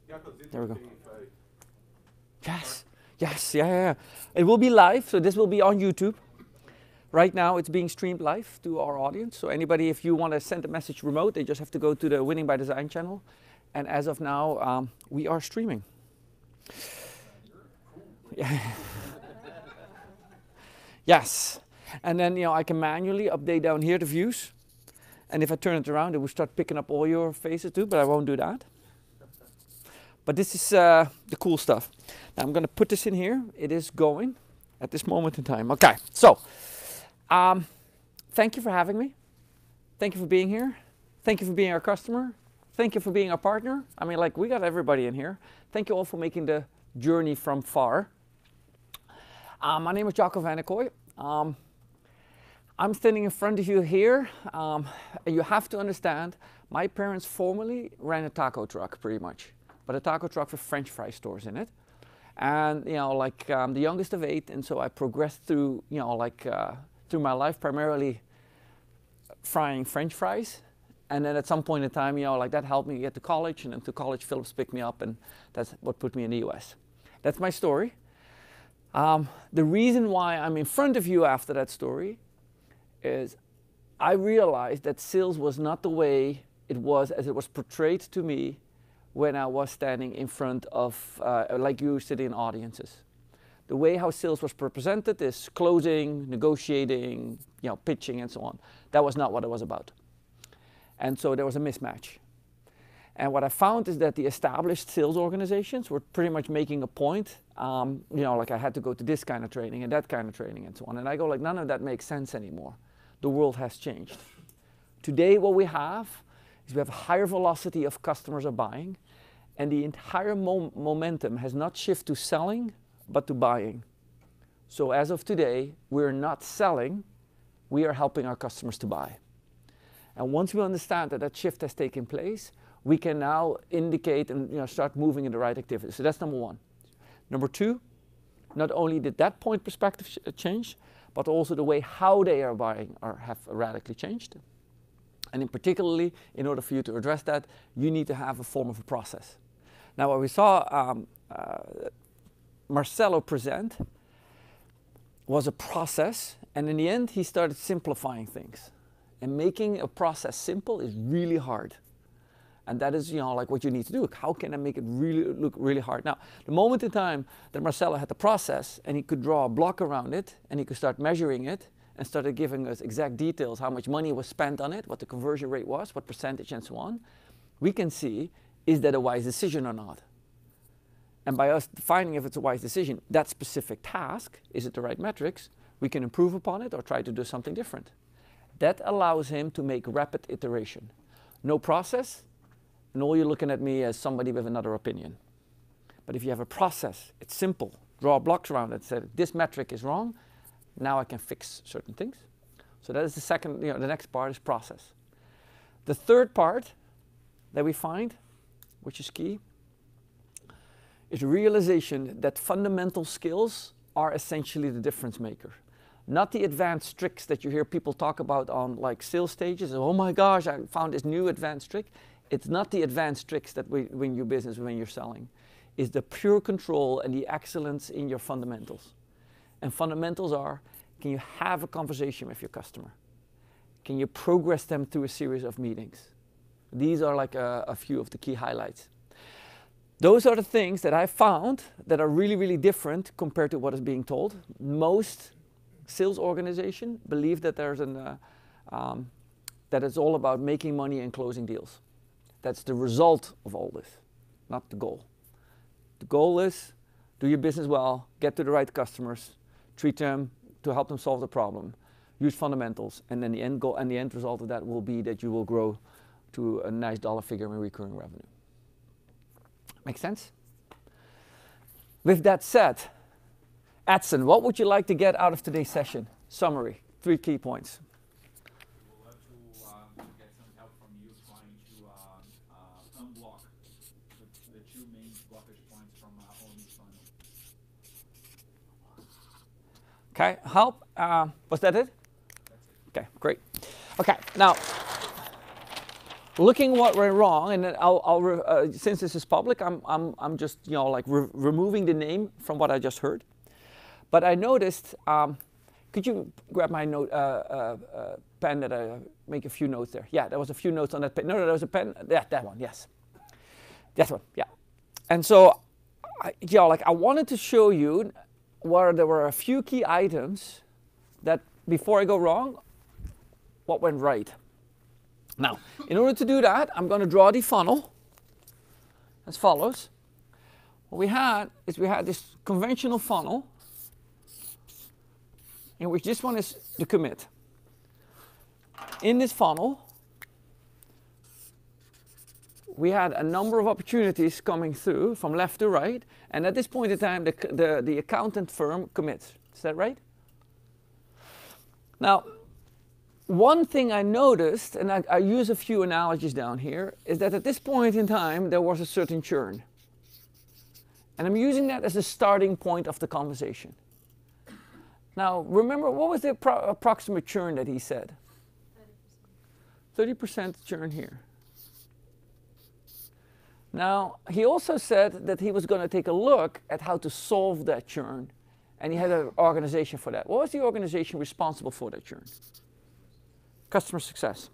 There we go. Yes, yes, yeah. It will be live, so this will be on YouTube. Right now, it's being streamed live to our audience. So anybody, if you want to send a message remote, they just have to go to the Winning by Design channel. And as of now, we are streaming. Yeah. Yes. And then, I can manually update down here the views. And if I turn it around, it will start picking up all your faces too, but I won't do that. But this is the cool stuff. Now I'm going to put this in here. It is going at this moment in time. Okay, so thank you for having me. Thank you for being here. Thank you for being our customer. Thank you for being our partner. I mean, like, we got everybody in here. Thank you all for making the journey from far. My name is Jacco van der Kooij. I'm standing in front of you here. And you have to understand, my parents formerly ran a taco truck, pretty much. But a taco truck with French fry stores in it. And, I'm the youngest of 8, and so I progressed through, through my life primarily frying French fries. And then at some point in time, that helped me get to college, and then to college, Philips picked me up, and that's what put me in the US. That's my story. The reason why I'm in front of you after that story is I realized that sales was not the way it was as it was portrayed to me when I was standing in front of, like you, sitting in audiences. The way how sales was represented is closing, negotiating, pitching and so on. That was not what it was about. And so there was a mismatch. And what I found is that the established sales organizations were pretty much making a point, like I had to go to this kind of training and that kind of training and so on. And I go, like, none of that makes sense anymore. The world has changed. Today what we have is we have a higher velocity of customers are buying, and the entire momentum has not shifted to selling, but to buying. So as of today, we're not selling, we are helping our customers to buy. And once we understand that that shift has taken place, we can now indicate and start moving in the right activities. So that's number one. Number two, not only did that point perspective change, but also the way how they are buying have radically changed. And in particularly, in order for you to address that, you need to have a form of a process. Now, what we saw Marcelo present was a process, and in the end, he started simplifying things. And making a process simple is really hard. And that is, like what you need to do. How can I make it look really hard? Now, the moment in time that Marcelo had the process and he could draw a block around it and he could start measuring it and started giving us exact details, how much money was spent on it, what the conversion rate was, what percentage and so on, we can see, is that a wise decision or not? And by us defining if it's a wise decision, that specific task, is it the right metrics, we can improve upon it or try to do something different. That allows him to make rapid iteration. No process, and all you're looking at me as somebody with another opinion. But if you have a process, it's simple. Draw blocks around it, say this metric is wrong, now I can fix certain things. So that is the second, the next part is process. The third part that we find, which is key, is realization that fundamental skills are essentially the difference maker. Not the advanced tricks that you hear people talk about on like sales stages. Oh my gosh, I found this new advanced trick. It's not the advanced tricks that win your business when you're selling. It's the pure control and the excellence in your fundamentals. And fundamentals are, can you have a conversation with your customer? Can you progress them through a series of meetings? These are like a few of the key highlights. Those are the things that I found that are really, really different compared to what is being told. Most sales organizations believe that there's that it's all about making money and closing deals. That's the result of all this, not the goal. The goal is do your business well, get to the right customers, treat them to help them solve the problem, use fundamentals, and then the end goal and the end result of that will be that you will grow to a nice dollar figure in recurring revenue. Make sense? With that said, Edson, what would you like to get out of today's session? Summary, 3 key points. We would love to get some help from you trying to unblock the 2 main blockage points from Omie's funnel. Okay, help. Was that it? That's it. Okay, great. Okay, now, looking what went wrong, and then since this is public, I'm just like removing the name from what I just heard. But I noticed. Could you grab my note pen that I make a few notes there? Yeah, there was a few notes on that pen. No, there was a pen. Yeah, that one. Yes, that one. Yeah. And so, I wanted to show you where there were a few key items that before I go wrong, what went right. Now, in order to do that, I'm going to draw the funnel as follows. What we had is we had this conventional funnel in which this one is the commit. In this funnel, we had a number of opportunities coming through from left to right, and at this point in time, the accountant firm commits. Is that right? Now, one thing I noticed, and I use a few analogies down here, is that at this point in time, there was a certain churn. And I'm using that as the starting point of the conversation. Now, remember, what was the approximate churn that he said? 30% churn here. Now, he also said that he was going to take a look at how to solve that churn, and he had an organization for that. What was the organization responsible for that churn? Customer success.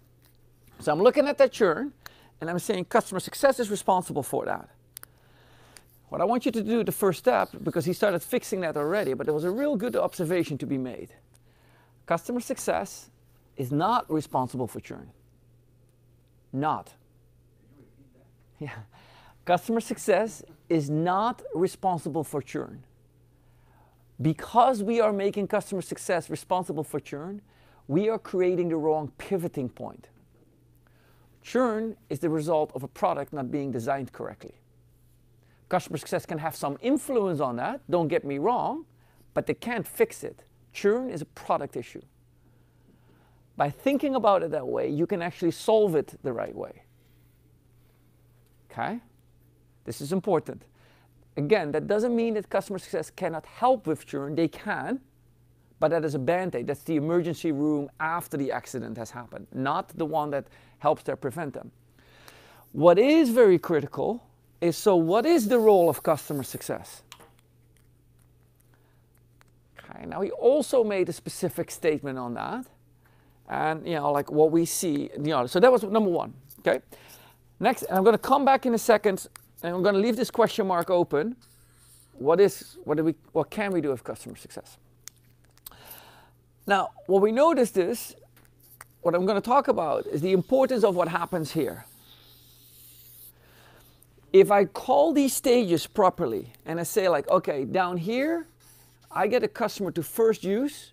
So I'm looking at that churn, and I'm saying customer success is responsible for that. What I want you to do, the first step, because he started fixing that already, but there was a real good observation to be made. Customer success is not responsible for churn. Not. Can you repeat that? Yeah. Customer success is not responsible for churn. Because we are making customer success responsible for churn, we are creating the wrong pivoting point. Churn is the result of a product not being designed correctly. Customer success can have some influence on that, don't get me wrong, but they can't fix it. Churn is a product issue. By thinking about it that way, you can actually solve it the right way. Okay? This is important. Again, that doesn't mean that customer success cannot help with churn. They can, but that is a band-aid. That's the emergency room after the accident has happened, not the one that helps to prevent them. What is very critical is, so what is the role of customer success? Okay, now he also made a specific statement on that. And, like what we see, so that was number one, okay? Next, and I'm going to come back in a second, and I'm going to leave this question mark open. What can we do with customer success? Now, what we noticed is, what I'm going to talk about is the importance of what happens here. If I call these stages properly, and I say like, okay, down here, I get a customer to first use,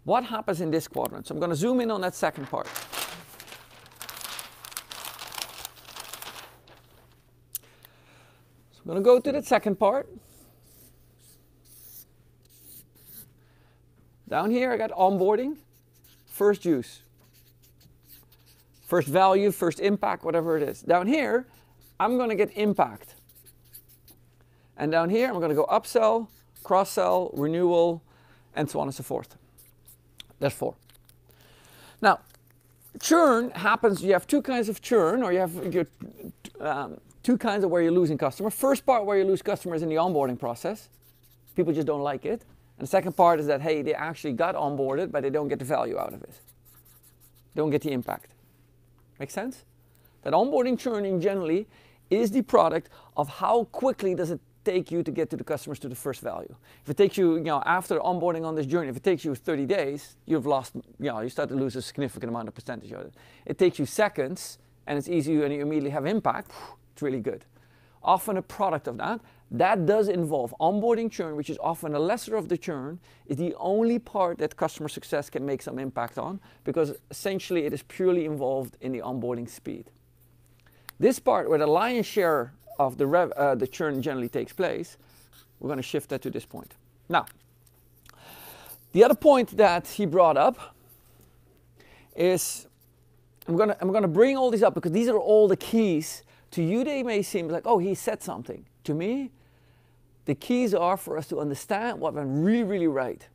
what happens in this quadrant? So I'm going to zoom in on that second part. So I'm going to go to that second part. Down here, I got onboarding, first use. First value, first impact, whatever it is. Down here, I'm going to get impact. And down here, I'm going to go upsell, cross-sell, renewal, and so on and so forth. That's 4. Now, churn happens, you have two kinds of churn, or you have two kinds of where you're losing customers. First part where you lose customers in the onboarding process. People just don't like it. And the second part is that, hey, they actually got onboarded, but they don't get the value out of it. They don't get the impact. Make sense? That onboarding churning generally is the product of how quickly does it take you to get to the customers to the first value. If it takes you, after onboarding on this journey, if it takes you 30 days, you've lost, you start to lose a significant amount of percentage of it. It takes you seconds, and it's easy, and you immediately have impact. It's really good. Often a product of that. That does involve onboarding churn, which is often a lesser of the churn, is the only part that customer success can make some impact on, because essentially it is purely involved in the onboarding speed. This part, where the lion's share of the churn generally takes place, we're going to shift that to this point. Now, the other point that he brought up is, I'm going to bring all these up because these are all the keys. To you, they may seem like, oh, he said something. To me, the keys are for us to understand what went really, really right.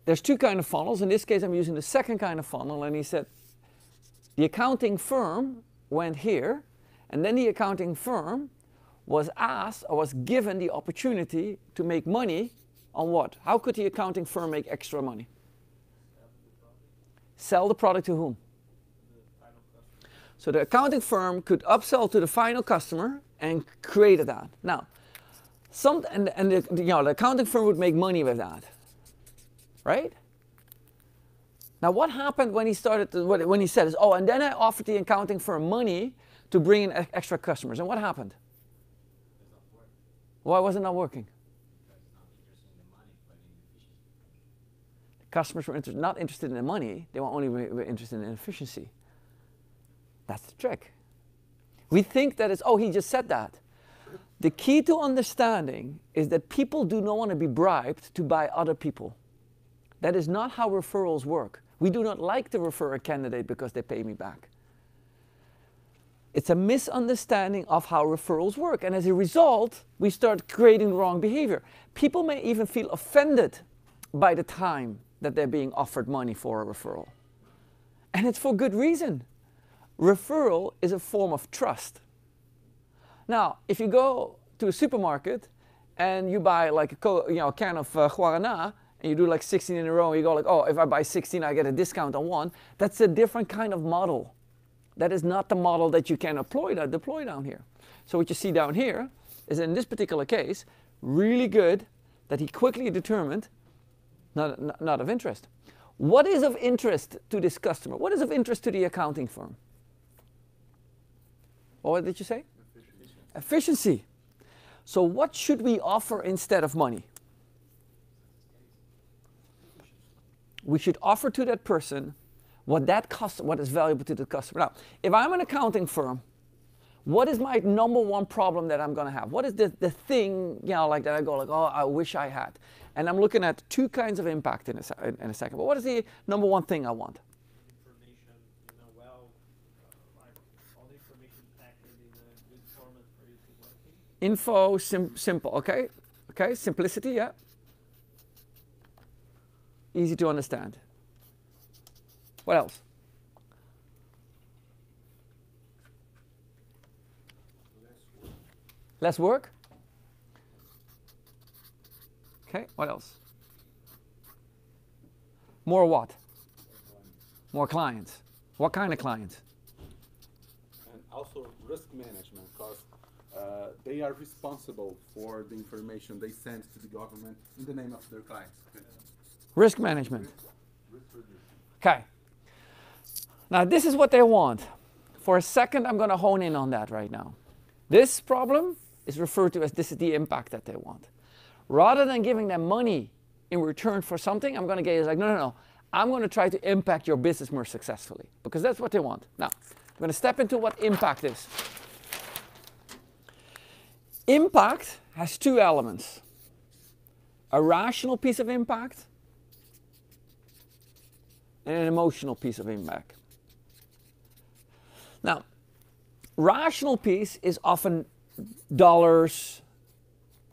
there's two kind of funnels. In this case, I'm using the second kind of funnel, and he said, the accounting firm went here, and then the accounting firm was asked or was given the opportunity to make money on what? How could the accounting firm make extra money? Sell the product to whom? So the accounting firm could upsell to the final customer and created that. Now, the accounting firm would make money with that, right? Now, what happened when he started? When he said, "Oh, and then I offered the accounting firm money to bring in extra customers," and what happened? Why was it not working? Customers were not interested in the money, they were only interested in efficiency. That's the trick. We think that it's, oh, he just said that. The key to understanding is that people do not want to be bribed to buy other people. That is not how referrals work. We do not like to refer a candidate because they pay me back. It's a misunderstanding of how referrals work, and as a result, we start creating the wrong behavior. People may even feel offended by the time that they're being offered money for a referral. And it's for good reason. Referral is a form of trust. Now, if you go to a supermarket and you buy like a can of guarana, and you do like 16 in a row, and you go like, oh, if I buy 16, I get a discount on one. That's a different kind of model. That is not the model that you can deploy down here. So what you see down here is, in this particular case, really good that he quickly determined not of interest. What is of interest to this customer? What is of interest to the accounting firm? What did you say? Efficiency. Efficiency. So what should we offer instead of money? We should offer to that person what is valuable to the customer. Now, if I'm an accounting firm, what is my number one problem that I'm going to have? What is the thing, like that I go like, oh, I wish I had? And I'm looking at two kinds of impact in a second. But what is the number one thing I want? Information, like all the information packed in a good format for you to work in. Info, simple, okay? Okay, simplicity, yeah. Easy to understand. What else? Less work. Okay, what else? More what? More clients. What kind of clients? And also risk management, because they are responsible for the information they send to the government in the name of their clients. Risk management. Okay. Now this is what they want. For a second, I'm going to hone in on that right now. This problem is referred to as this is the impact that they want. Rather than giving them money in return for something, I'm going to get like, no. I'm going to try to impact your business more successfully, because that's what they want. Now, I'm going to step into what impact is. Impact has two elements. A rational piece of impact and an emotional piece of impact. Now, rational piece is often dollars,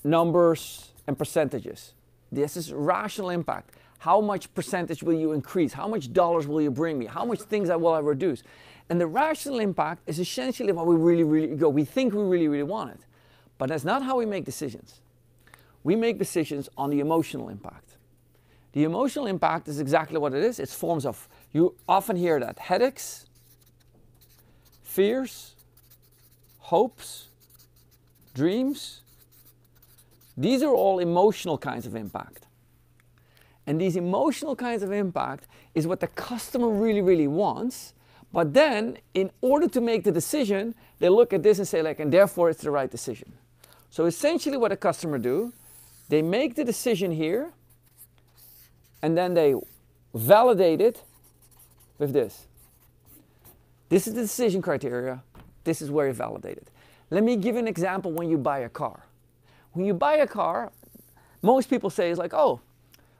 numbers, and percentages. This is rational impact. How much percentage will you increase? How much dollars will you bring me? How much things will I reduce? And the rational impact is essentially what we we think we really want it. But that's not how we make decisions. We make decisions on the emotional impact. The emotional impact is exactly what it is. It's forms of, you often hear that, headaches, fears, hopes, dreams. These are all emotional kinds of impact. And these emotional kinds of impact is what the customer really wants. But then, in order to make the decision, they look at this and say like, and therefore it's the right decision. So essentially what a customer do, they make the decision here, and then they validate it with this. This is the decision criteria. This is where you validate it. Let me give you an example when you buy a car. When you buy a car, most people say is like, oh,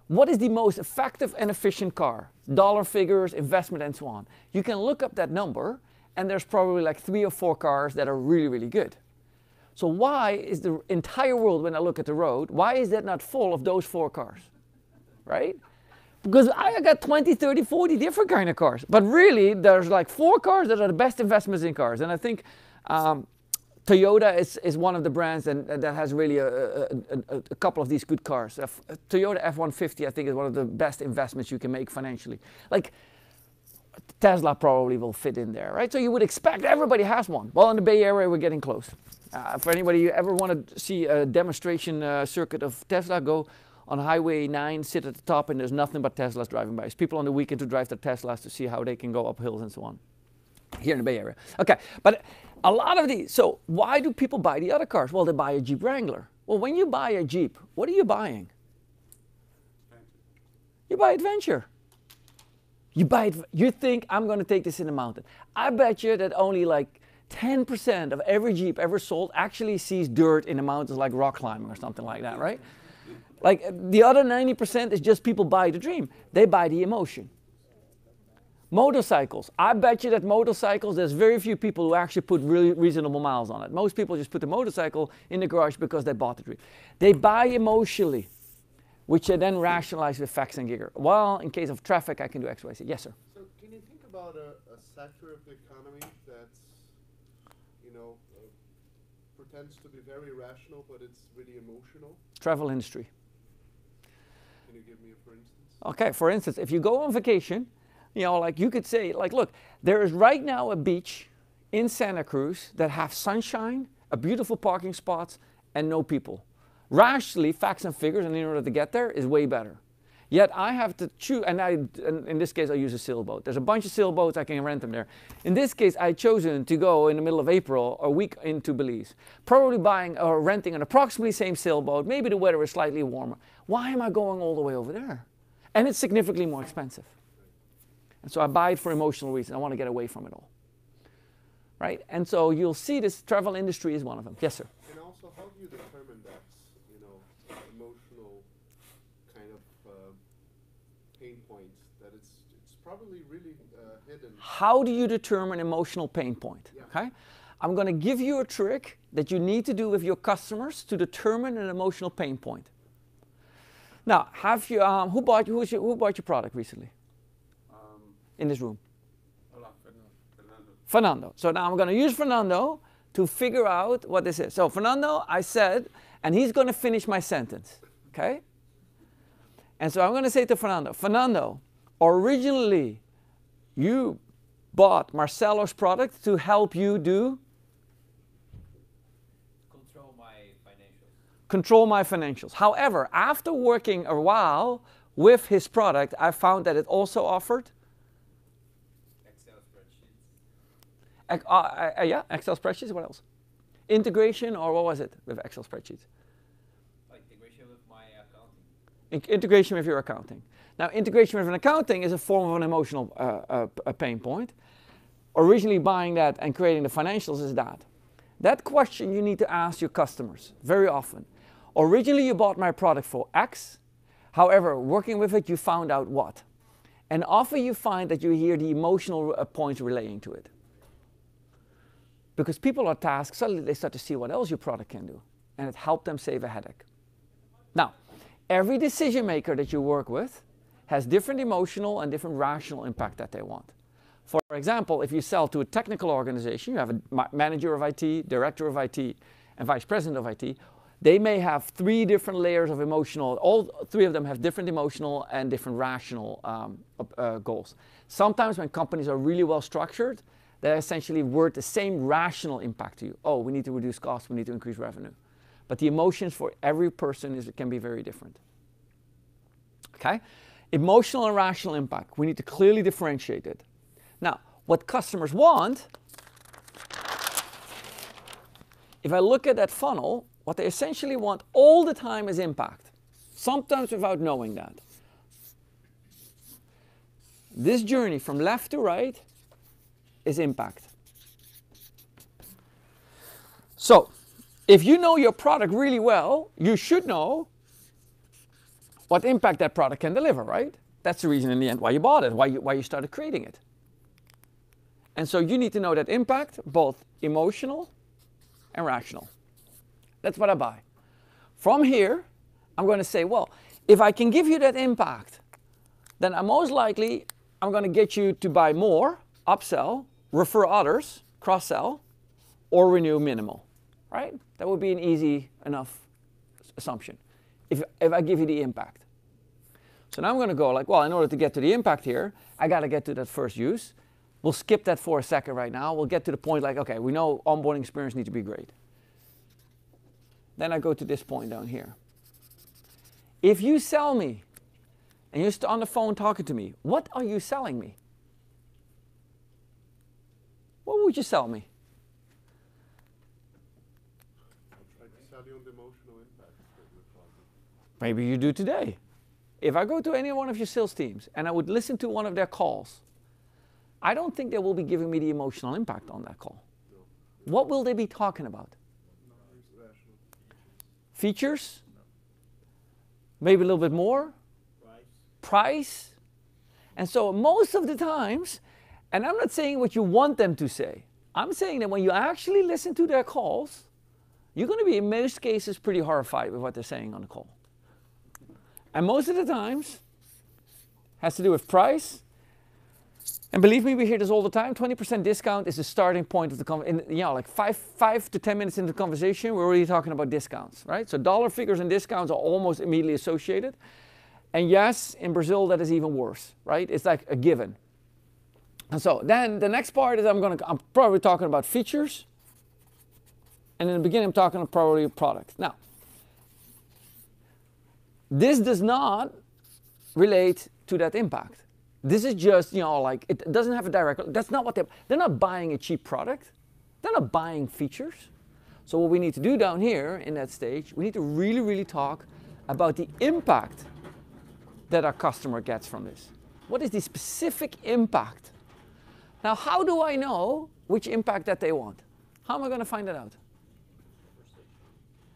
what is the most effective and efficient car? Dollar figures, investment, and so on. You can look up that number, and there's probably like 3 or 4 cars that are really good. So why is the entire world, when I look at the road, why is that not full of those 4 cars? Right? Because I got 20, 30, 40 different kind of cars. But really, there's like 4 cars that are the best investments in cars. And I think Toyota is one of the brands that has really a couple of these good cars. Toyota F-150, I think, is one of the best investments you can make financially. Like, Tesla probably will fit in there, right? So you would expect everybody has one. Well, in the Bay Area, we're getting close. For anybody who ever want to see a demonstration circuit of Tesla, go on Highway 9, sit at the top, and there's nothing but Teslas driving by. It's people on the weekend who drive their Teslas to see how they can go up hills and so on. Here in the Bay Area. Okay, but a lot of these, so why do people buy the other cars? Well, they buy a Jeep Wrangler. Well, when you buy a Jeep, what are you buying? You buy adventure. You think, I'm going to take this in the mountain. I bet you that only like 10% of every Jeep ever sold actually sees dirt in the mountains, like rock climbing or something like that, right? Like the other 90% is just people buy the dream. They buy the emotion. Motorcycles. I bet you that motorcycles, there's very few people who actually put really reasonable miles on it. Most people just put the motorcycle in the garage because they bought the dream. They buy emotionally, which they then rationalize with facts and gigger. Well, in case of traffic, I can do X, Y, Z. Yes, sir. So can you think about a sector of the economy that's, you know, pretends to be very rational, but it's really emotional? Travel industry. Can you give me a for instance? Okay, for instance, if you go on vacation, you know, like you could say, like, look, there is right now a beach in Santa Cruz that have sunshine, a beautiful parking spots, and no people. Rationally, facts and figures, and in order to get there, is way better. Yet I have to choose, and in this case I use a sailboat. There's a bunch of sailboats, I can rent them there. In this case, I've chosen to go in the middle of April, a week into Belize. Probably buying or renting an approximately same sailboat. Maybe the weather is slightly warmer. Why am I going all the way over there? And it's significantly more expensive. And so I buy it for emotional reasons. I want to get away from it all. Right? And so you'll see this travel industry is one of them. Yes, sir. And also, how do you determine that, you know, emotional kind of pain points, that it's probably really hidden? How do you determine emotional pain point? Yeah. Okay? I'm going to give you a trick that you need to do with your customers to determine an emotional pain point. Now, have you, who bought your product recently? In this room? Fernando. So now I'm going to use Fernando to figure out what this is. So Fernando, I said, and he's going to finish my sentence. Okay? And so I'm going to say to Fernando, Fernando, originally you bought Marcelo's product to help you do? Control my financials. Control my financials. However, after working a while with his product, I found that it also offered? Excel spreadsheets. Yeah, Excel spreadsheets. What else? Integration, or what was it with Excel spreadsheets? Integration with my accounting. Integration with your accounting. Now, integration with an accounting is a form of an emotional pain point. Originally buying that and creating the financials is that. That question you need to ask your customers very often. Originally you bought my product for X. However, working with it, you found out what. And often you find that you hear the emotional points relating to it. Because people are tasked, suddenly they start to see what else your product can do. And it helped them save a headache. Now, every decision maker that you work with has different emotional and different rational impact that they want. For example, if you sell to a technical organization, you have a manager of IT, director of IT, and vice president of IT, they may have 3 different layers of emotional, all 3 of them have different emotional and different rational goals. Sometimes when companies are really well structured, they essentially word the same rational impact to you. Oh, we need to reduce costs, we need to increase revenue. But the emotions for every person can be very different. Okay? Emotional and rational impact, we need to clearly differentiate it. Now, what customers want, if I look at that funnel, what they essentially want all the time is impact, sometimes without knowing that. This journey from left to right is impact. So, if you know your product really well, you should know what impact that product can deliver, right? That's the reason in the end why you bought it, why you started creating it. And so you need to know that impact, both emotional and rational. That's what I buy. From here, I'm going to say, well, if I can give you that impact then I'm most likely I'm going to get you to buy more, upsell, refer others, cross-sell, or renew minimal, right? That would be an easy enough assumption if I give you the impact. So now I'm going to go like, well, in order to get to the impact here, I got to get to that first use. We'll skip that for a second right now. We'll get to the point like, okay, we know onboarding experience needs to be great. Then I go to this point down here. If you sell me, and you're on the phone talking to me, what are you selling me? What would you sell me? I'll try to sell you on the emotional impact that we're talking. Maybe you do today. If I go to any one of your sales teams and I would listen to one of their calls, I don't think they will be giving me the emotional impact on that call. No. What will they be talking about? Rational. Features? Maybe a little bit more? Price? And so most of the times, and I'm not saying what you want them to say, I'm saying that when you actually listen to their calls, you're going to be in most cases pretty horrified with what they're saying on the call. And most of the times, has to do with price. And believe me, we hear this all the time. 20% discount is the starting point of the conversation. You know, like five to 10 minutes into the conversation, we're already talking about discounts, right? So dollar figures and discounts are almost immediately associated. And yes, in Brazil, that is even worse, right? It's like a given. And so then the next part is I'm probably talking about features. And in the beginning, I'm talking about probably product. Now, this does not relate to that impact. This is just, you know, like it doesn't have a direct, that's not what they're not buying a cheap product. They're not buying features. So what we need to do down here in that stage, we need to really, really talk about the impact that our customer gets from this. What is the specific impact? Now, how do I know which impact that they want? How am I going to find that out?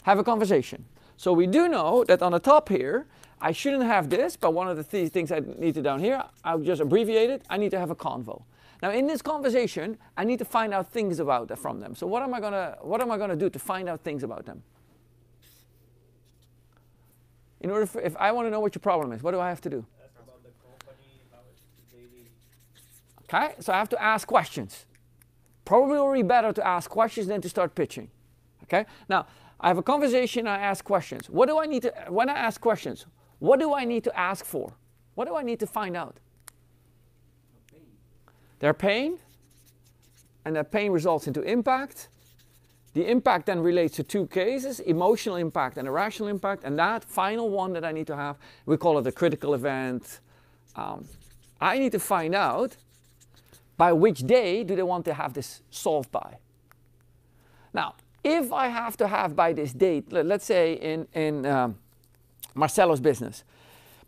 Have a conversation. So we do know that on the top here, I shouldn't have this, but one of the things I need to down here, I'll just abbreviate it, I need to have a convo. Now in this conversation, I need to find out things about that from them. So what am I gonna do to find out things about them? In order for, if I want to know what your problem is, what do I have to do? Ask about the company, about its daily. Okay, so I have to ask questions. Probably already better to ask questions than to start pitching. Okay, now I have a conversation, I ask questions. What do I need to, when I ask questions, what do I need to ask for? What do I need to find out? Their pain, and that pain results into impact. The impact then relates to two cases, emotional impact and irrational impact, and that final one that I need to have, we call it a critical event. I need to find out by which day do they want to have this solved by. Now, if I have to have by this date, let's say in Marcelo's business,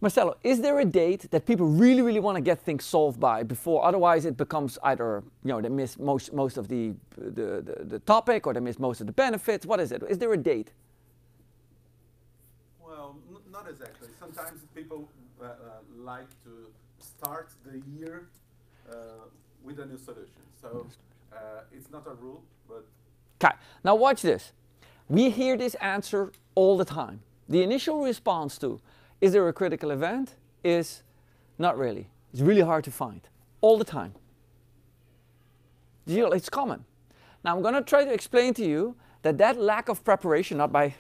Marcelo, is there a date that people really, really want to get things solved by before, otherwise it becomes either, you know, they miss most of the topic or they miss most of the benefits? What is it? Is there a date? Well, not exactly. Sometimes people like to start the year with a new solution. So it's not a rule, but... Okay, now watch this. We hear this answer all the time. The initial response to, is there a critical event, is not really. It's really hard to find, all the time. You know, it's common. Now I'm going to try to explain to you that lack of preparation, not by,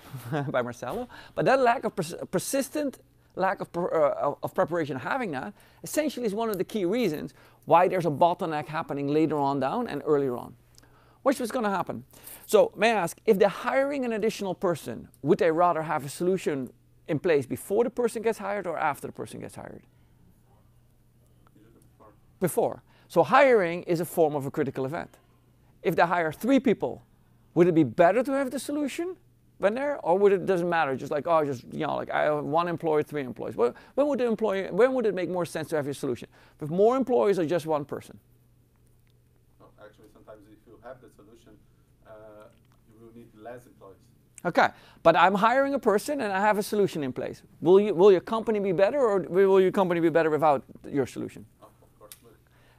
by Marcelo, but that lack of persistent lack of preparation, having that, essentially is one of the key reasons why there's a bottleneck happening later on down and earlier on. What's going to happen? So may I ask, if they're hiring an additional person, would they rather have a solution in place before the person gets hired or after the person gets hired? Before. So hiring is a form of a critical event. If they hire 3 people, would it be better to have the solution when there, or would it doesn't matter? Just like, oh, just, you know, like I have 1 employee, 3 employees. When would it make more sense to have your solution? With more employees or just 1 person? Actually, sometimes if you have the solution, you will need less employees. Okay, but I'm hiring a person and I have a solution in place. Will your company be better, or will your company be better without your solution? Oh, of course.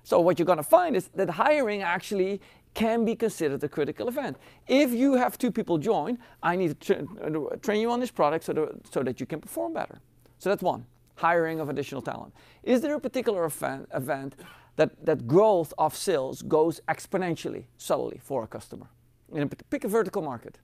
So what you're going to find is that hiring actually can be considered a critical event. If you have 2 people join, I need to train you on this product so that you can perform better. So that's one. hiring of additional talent. Is there a particular event that growth of sales goes exponentially, subtly for a customer? Pick a vertical market.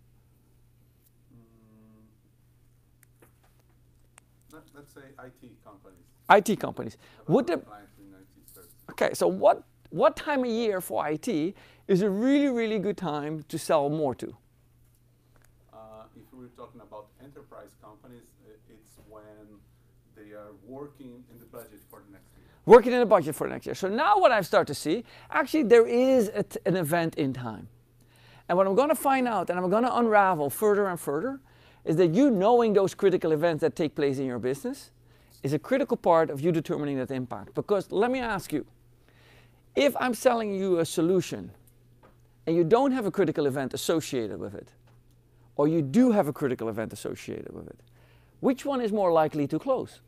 Let's say IT companies. IT companies. Would there, Clients in IT services. okay, so what time of year for IT is a really, really good time to sell more to? If we're talking about enterprise companies, it's when they are working in the budget for the next year. Working in the budget for next year. So now what I've started to see, actually there is an event in time. And what I'm going to find out, and I'm going to unravel further and further, is that you knowing those critical events that take place in your business is a critical part of you determining that impact. Because let me ask you, if I'm selling you a solution and you don't have a critical event associated with it, or you do have a critical event associated with it, which one is more likely to close?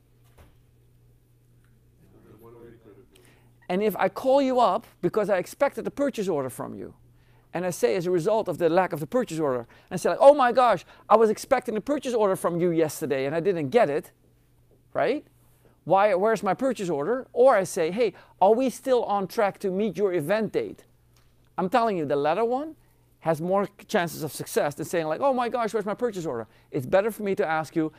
And if I call you up because I expected a purchase order from you, and I say as a result of the lack of the purchase order, and say like, oh my gosh, I was expecting a purchase order from you yesterday and I didn't get it, right? Where's my purchase order? Or I say, hey, are we still on track to meet your event date? I'm telling you, the latter one has more chances of success than saying like, oh my gosh, where's my purchase order? It's better for me to ask you,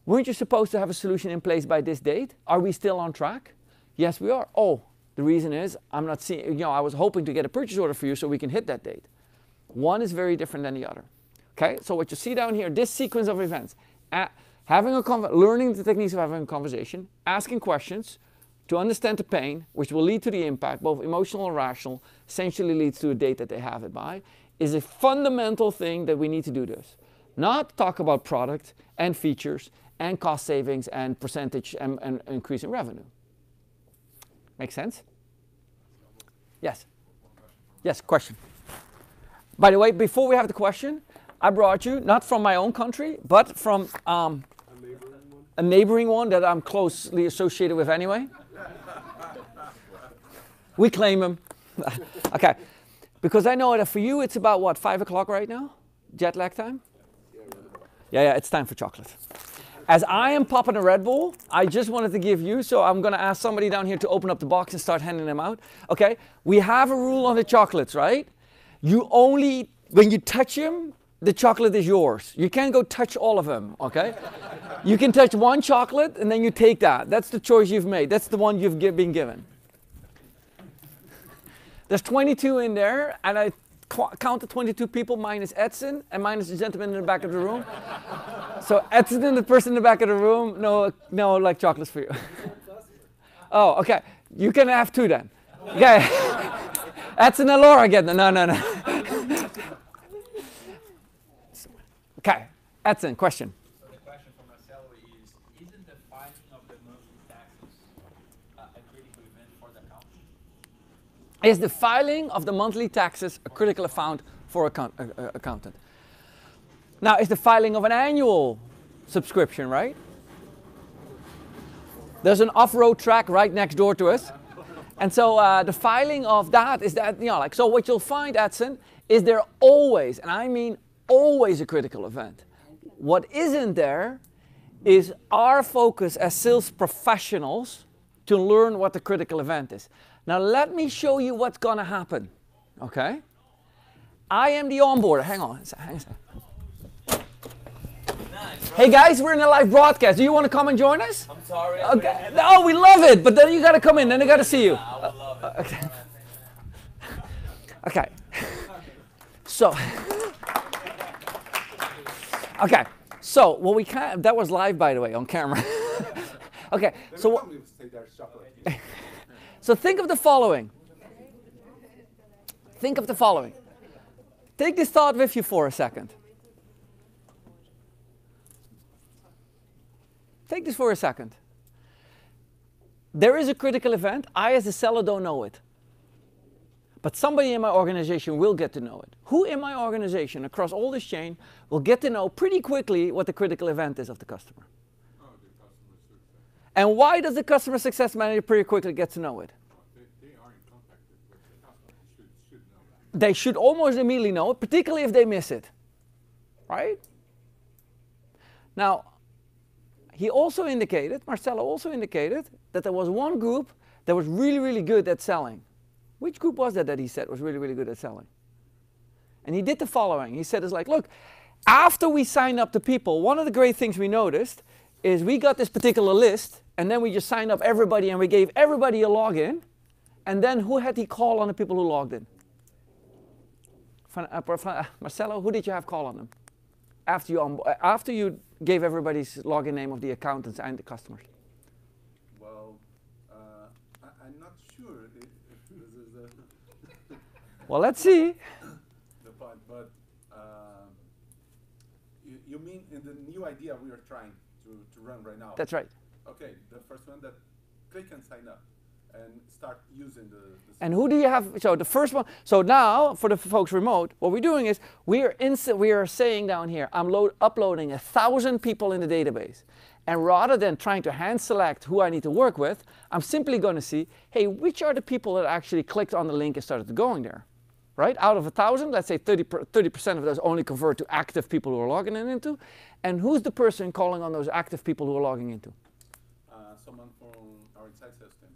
weren't you supposed to have a solution in place by this date? Are we still on track? Yes, we are. Oh, the reason is I'm not seeing, I was hoping to get a purchase order for you so we can hit that date. One is very different than the other. Okay, so what you see down here, this sequence of events, learning the techniques of having a conversation, asking questions to understand the pain, which will lead to the impact, both emotional and rational, essentially leads to a date that they have it by, is a fundamental thing that we need to do this. Not talk about product and features and cost savings and percentage and increase in revenue. Make sense? Yes. Yes, question. By the way, before we have the question, I brought you, not from my own country, but from a neighboring one that I'm closely associated with anyway. We claim them. Okay. Because I know that for you it's about what, 5 o'clock right now? Jet lag time? Yeah, it's time for chocolate. As I am popping a Red Bull, I just wanted to give you, so I'm going to ask somebody down here to open up the box and start handing them out. Okay, we have a rule on the chocolates, right? You only, when you touch them, the chocolate is yours. You can't go touch all of them, okay? You can touch one chocolate and then you take that. That's the choice you've made. That's the one you've been given. There's 22 in there, and I counted 22 people minus Edson and minus the gentleman in the back of the room. So Edson and the person in the back of the room, no like chocolates for you. Oh, okay. You can have 2 then. Okay. Edson and Laura get them. No. Okay. Edson, question. So the question from Marcelo is, isn't the filing of the monthly taxes a critical event for the accountant? Is the filing of the monthly taxes a critical event for accountant? Now, is the filing of an annual subscription, right? There's an off-road track right next door to us. And so the filing of that is that, so what you'll find, Edson, is there always, and I mean always, a critical event. What isn't there is our focus as sales professionals to learn what the critical event is. Now let me show you what's going to happen, okay? I am the onboarder. Hang on a second. Hey guys, we're in a live broadcast. Do you want to come and join us? I'm sorry. Okay. Oh, we love it, but then you got to come in, then they got to see you. I would love it. Okay. Okay. So. Okay. So what we can, that was live, by the way, on camera. Okay. So. So think of the following. Think of the following. Take this thought with you for a second. Take this for a second. There is a critical event. I, as a seller, don't know it. But somebody in my organization will get to know it. Who in my organization, across all this chain, will get to know pretty quickly what the critical event is of the customer? Oh, the customer success. And why does the customer success manager pretty quickly get to know it? They are in contact with the customer. Should know that. They should almost immediately know it, particularly if they miss it. Right? Now, he also indicated, Marcelo also indicated, that there was one group that was really, really good at selling. Which group was that he said was really, really good at selling? And he did the following. He said, it's like, look, after we signed up the people, one of the great things we noticed is we got this particular list, and then we just signed up everybody, and we gave everybody a login. And then who had he call on the people who logged in? Marcelo, who did you have call on them? After you gave everybody's login name of the accountants and the customers. Well, I'm not sure if this is the Well, let's see. the point, but you mean in the new idea we are trying to run right now? That's right. Okay, the first one that click and sign up and start using the And who do you have? So the first one. So now for the folks remote, what we're doing is we are saying down here, I'm uploading 1,000 people in the database. And rather than trying to hand select who I need to work with, I'm simply going to see, hey, which are the people that actually clicked on the link and started going there? Right? Out of 1,000, let's say 30% of those only convert to active people who are logging in into. And who's the person calling on those active people who are logging into? someone from our inside sales team.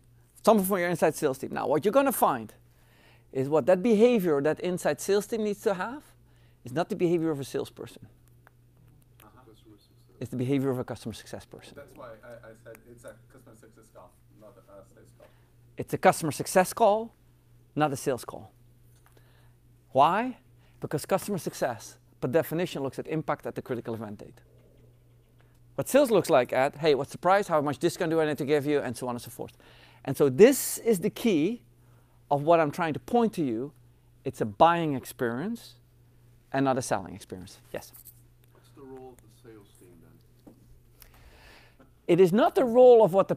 Someone from your inside sales team. Now, what you're going to find is what that behavior that inside sales team needs to have is not the behavior of a salesperson. It's the behavior of a customer success person. That's why I said it's a customer success call, not a sales call. It's a customer success call, not a sales call. Why? Because customer success, by definition, looks at impact at the critical event date. What sales looks like at, hey, what's the price, how much discount do I need to give you, and so on and so forth. And so this is the key of what I'm trying to point to you. It's a buying experience and not a selling experience. Yes? What's the role of the sales team then? It is not the role of what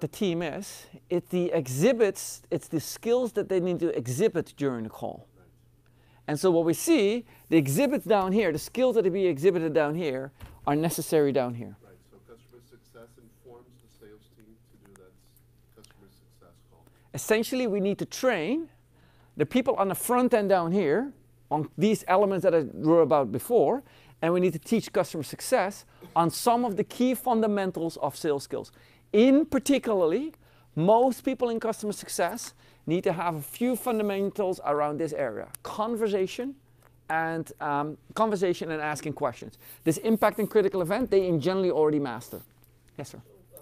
the team is. It's the exhibits, it's the skills that they need to exhibit during the call. Right. And so what we see, the exhibits down here, the skills that are being exhibited down here are necessary down here. Right, so customer success informs the sales team to do that customer success call. Essentially, we need to train the people on the front end down here on these elements that I drew about before, and we need to teach customer success on some of the key fundamentals of sales skills. In particularly, most people in customer success need to have a few fundamentals around this area. Conversation and asking questions. This impact and critical event, they in generally already master. Yes, sir. So,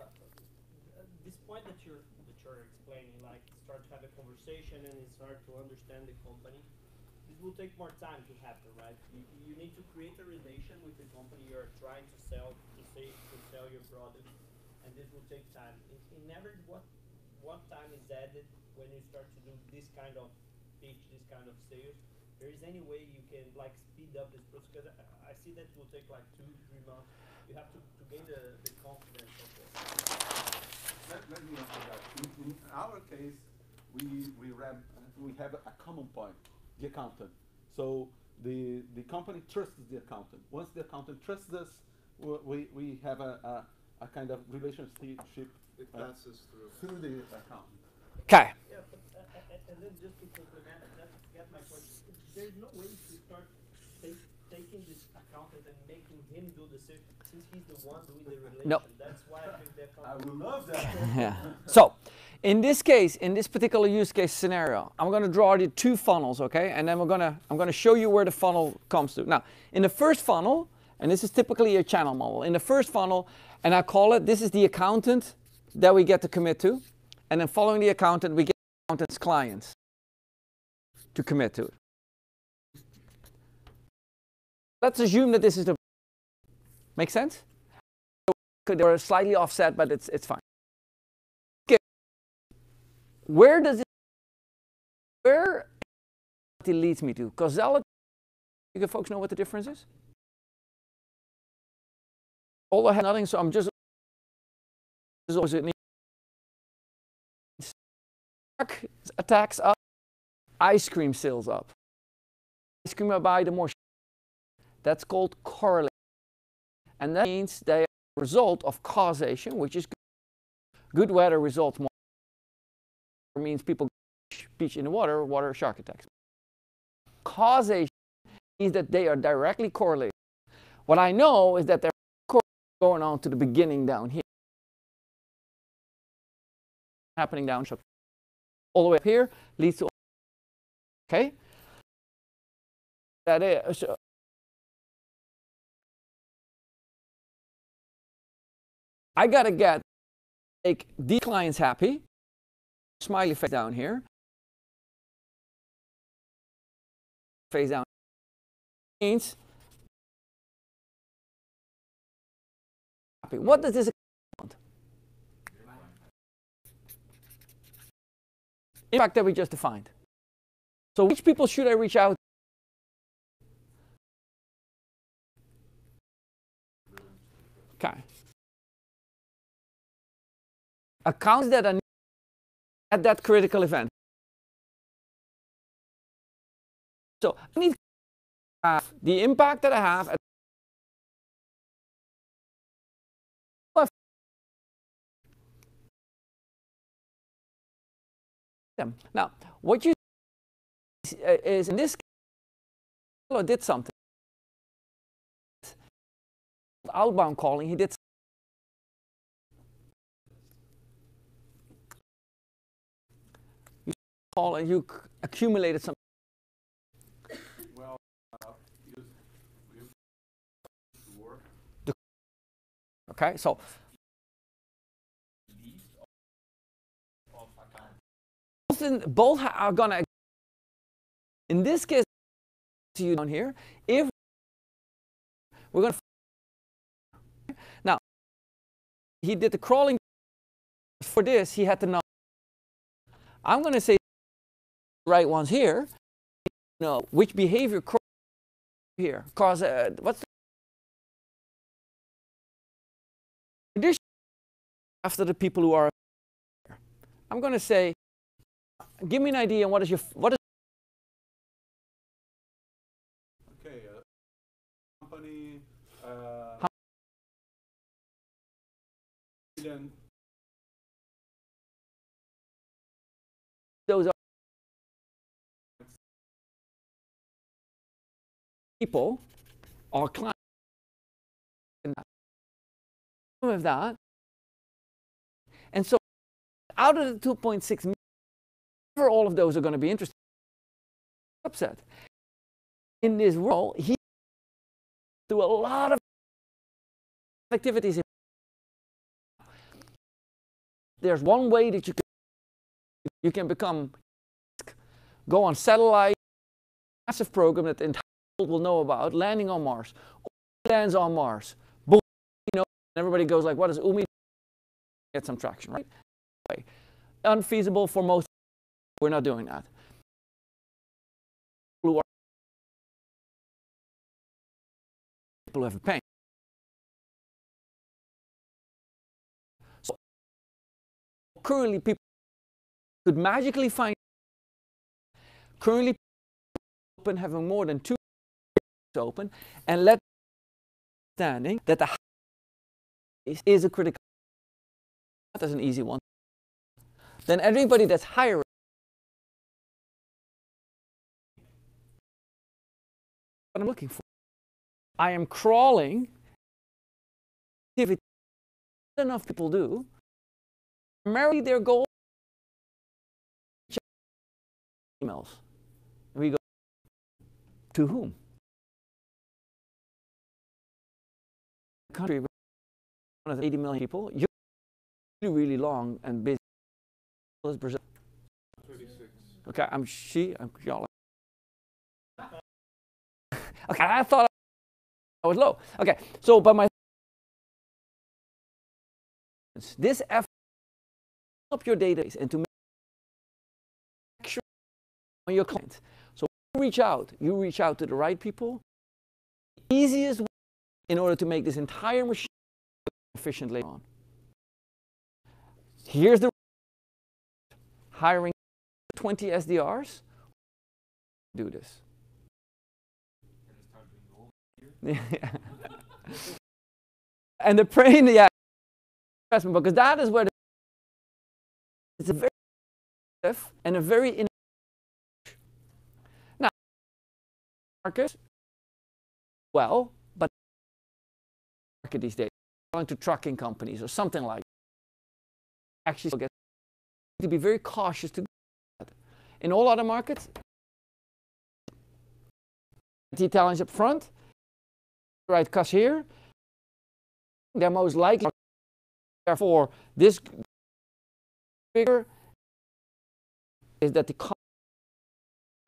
this point that you're explaining, like start to have a conversation and start to understand the company, this will take more time to happen, right? You need to create a relation with the company you're trying to sell, to sell your product, and this will take time. In average, what time is added when you start to do this kind of pitch, this kind of sales? There is any way you can like speed up this process? Because I see that it will take like 2-3 months. You have to gain the confidence of this. Let me answer that. In our case, we have a common point, the accountant. So the company trusts the accountant. Once the accountant trusts us, we have a kind of relationship. It passes through the accountant. Okay. Yeah, but and then just to complement, get my point. There's no way to start taking this accountant and making him do the sales since he's the one doing the relation. No. That's why I think the I accountant. will love that. Yeah. So, in this case, in this particular use case scenario, I'm going to draw you 2 funnels, okay? And then I'm going to show you where the funnel comes to. Now, in the first funnel, and this is typically a channel model. In the first funnel, and I call it, this is the accountant that we get to commit to. And then following the accountant, we get the accountant's clients to commit to it. Let's assume that this is the... Make sense? They're slightly offset, but it's fine. Okay. Where does it leads me to? Causality, you folks know what the difference is? Although I have nothing, so I'm just... attacks up, ice cream sales up. Ice cream I buy, the more... That's called correlation. And that means they are a result of causation, which is good. Good weather results more. Means people beach in the water shark attacks. Causation means that they are directly correlated. What I know is that they're correlated going on to the beginning down here. Happening down, so all the way up here leads to, okay? That is, I gotta make these clients happy. Smiley face down here. Face down means happy. What does this want? Impact that we just defined. So which people should I reach out to? Okay. Accounts that are at that critical event. So I need to have the impact that I have at them. Now, what you is in this case, I did something. Outbound calling, he did. You call and you accumulated some. Well, you work. Okay, so both are gonna. In this case, to you down here, if we're gonna. Now, he did the crawling. For this, he had to know. I'm gonna say the right ones here. You know which behavior here cause what's the condition after the people who are here. I'm gonna say, give me an idea. What is Okay, company. Those are people or clients of that, and so out of the 2.6 million, all of those are going to be interested. Upset in this role, he do a lot of activities. There's one way that you can become, go on satellite, massive program that the entire world will know about, landing on Mars. Lands on Mars. Boom, you know, and everybody goes like, what is Omie? Get some traction, right? Unfeasible for most. We're not doing that. People who have a pain. So currently people could magically find currently open having more than 2 open and let understanding that the is a critical. That's an easy one. Then everybody that's hiring what I'm looking for. I am crawling. If it enough people do, primarily their goal emails. We go to whom? Country of 80 million people. You're really long and busy. Brazil. 36. Okay, I'm y'all. Okay, I thought I was low. Okay, so but my this effort up your database and to make sure on your client. So you reach out to the right people. The easiest way in order to make this entire machine efficient later on. Here's the hiring 20 SDRs. Do this. And the brain, yeah, investment, because that is where it's a very and a very now market well, but market these days. selling to trucking companies or something like that. Actually, get to be very cautious to do that. In all other markets, the Italians up front, right cuss here, they're most likely, therefore, this figure is that the client,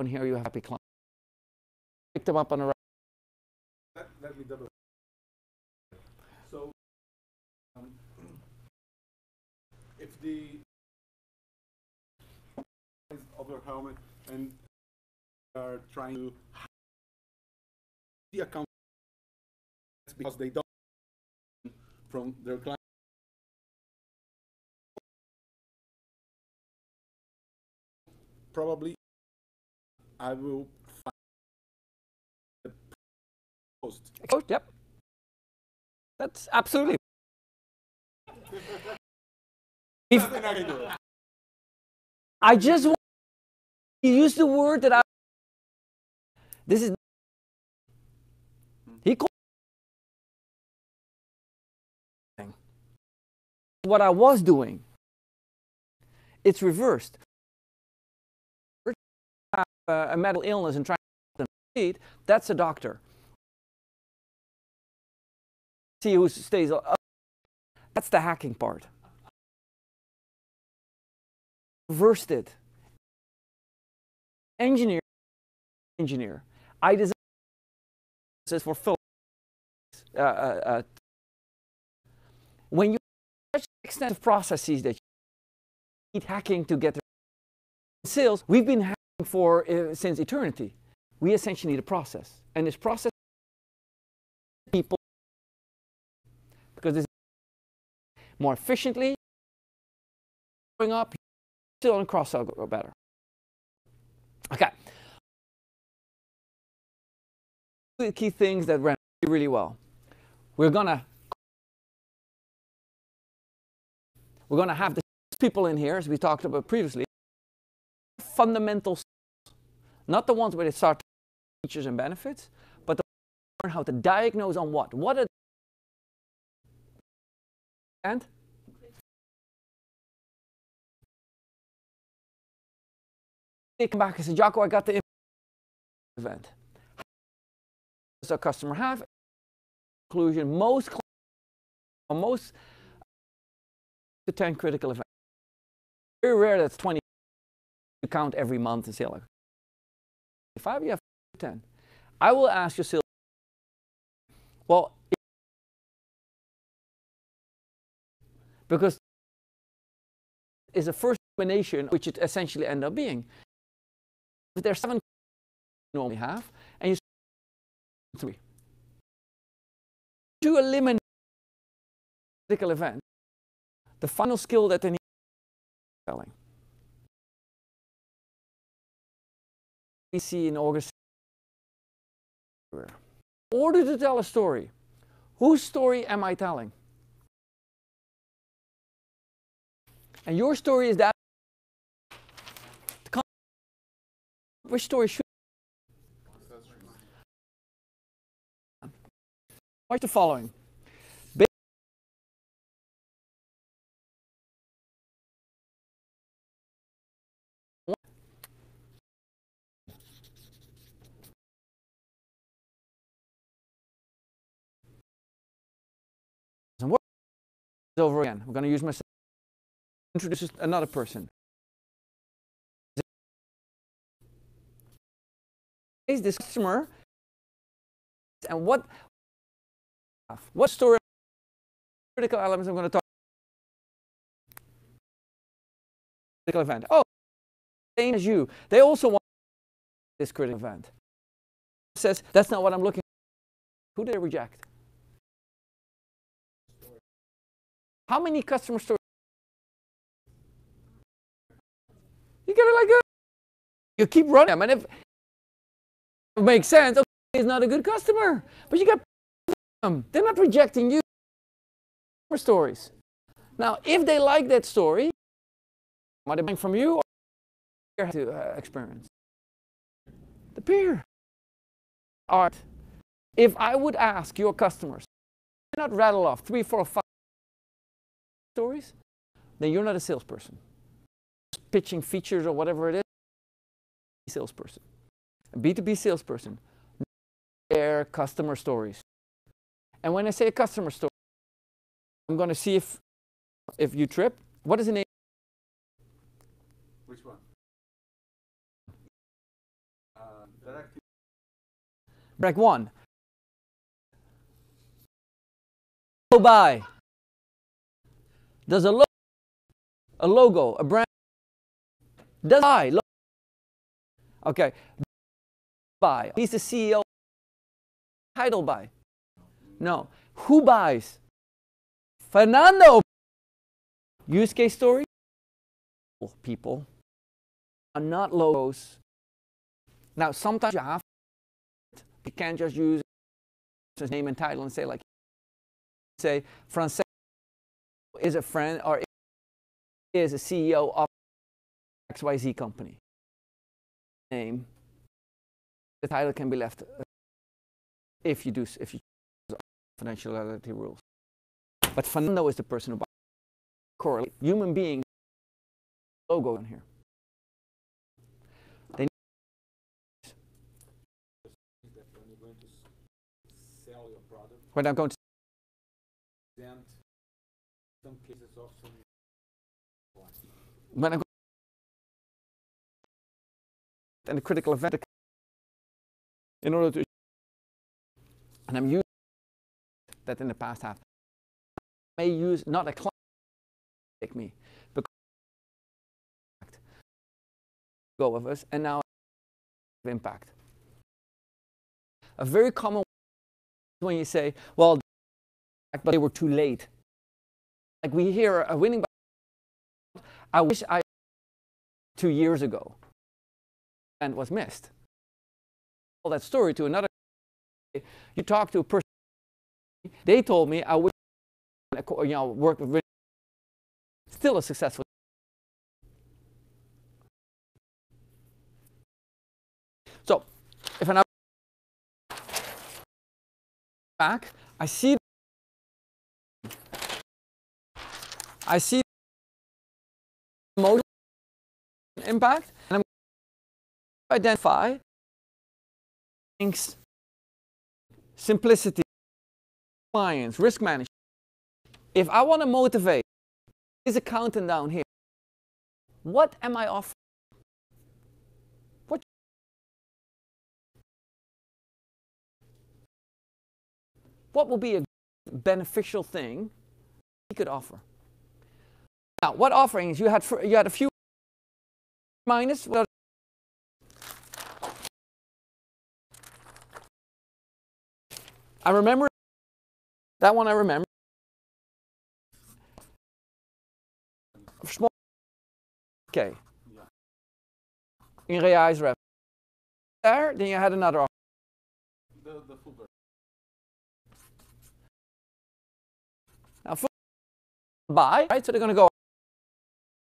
here you have happy client. Pick them up on the right. Let me double. So, if the of their helmet and are trying to the account because they don't from their client. Probably I will find the post. Yep. That's absolutely. I just want to use the word that this is. He called what I was doing. It's reversed. Have a mental illness and trying to eat, that's a doctor. See who stays up. That's the hacking part. Reversed it. Engineer. I designed this for Philips. When you have such extensive processes that you need hacking to get sales, we've been hacking for since eternity. We essentially need a process, and this process people because this more efficiently going up, still on cross-sell go better. Okay. The key things that ran really well. We're gonna have the people in here, as we talked about previously, fundamental, not the ones where they start features and benefits, but to learn how to diagnose on what. What are and they come back and say, Jacco, I got the event. How does a customer have? Conclusion, most to 10 critical events. Very rare that's 20 you count every month and say like 5, you have 10. I will ask you, well, because is a first combination which it essentially end up being. If there's 7 you normally have, and you 3. To eliminate critical event, the final skill that they need is selling. We see in August. In order to tell a story, whose story am I telling? And your story is that. Which story should? Watch the following. Over again. We're going to use myself. Introduce another person. Is this customer and what story critical elements I'm going to talk critical event. Oh, same as you. They also want this critical event. Says that's not what I'm looking for. Who did they reject? How many customer stories? You get it like that. You keep running them, and if it makes sense, okay, he's not a good customer. But you got them. They're not rejecting you. Stories. Now, if they like that story, are they buying from you or to experience? The peer. Art. If I would ask your customers, not rattle off 3, 4, 5 stories, then you're not a salesperson. Just pitching features or whatever it is, salesperson. A B2B salesperson, their customer stories. And when I say a customer story, I'm going to see if you trip. What is the name? Which one? Direct. Break 1. Go by. Does a logo, a brand, does buy. Okay. Buy. He's the CEO. Title buy. No. Who buys? Fernando. Use case story. People are not logos. Now, sometimes you can't just use his name and title and say like, say, Francesco is a friend or is a CEO of XYZ company. Name. The title can be left if you use confidentiality rules. But Fernando is the person who buys. Correlate human beings. Logo in here. They that when you're going to sell your product, when I'm going to present some cases of some when I'm going and a critical event in order to, and I'm using that in the past happened. I may use not a client like me, because go with us, and now impact. A very common when you say, well, but they were too late. Like we hear a winning, I wish I 2 years ago and was missed. Tell that story to another. You talk to a person, they told me I would, work with still a successful. So, if I now back, I see emotional impact, and I'm going to identify things, simplicity, compliance, risk management. If I want to motivate this accountant down here, what am I offering? What will be a beneficial thing he could offer? Now, what offerings you had? You had a few minus. Well, I remember that one. I remember small. Okay. In reais rep. There, then you had another offer. The full version. Now, buy, right? So they're going to go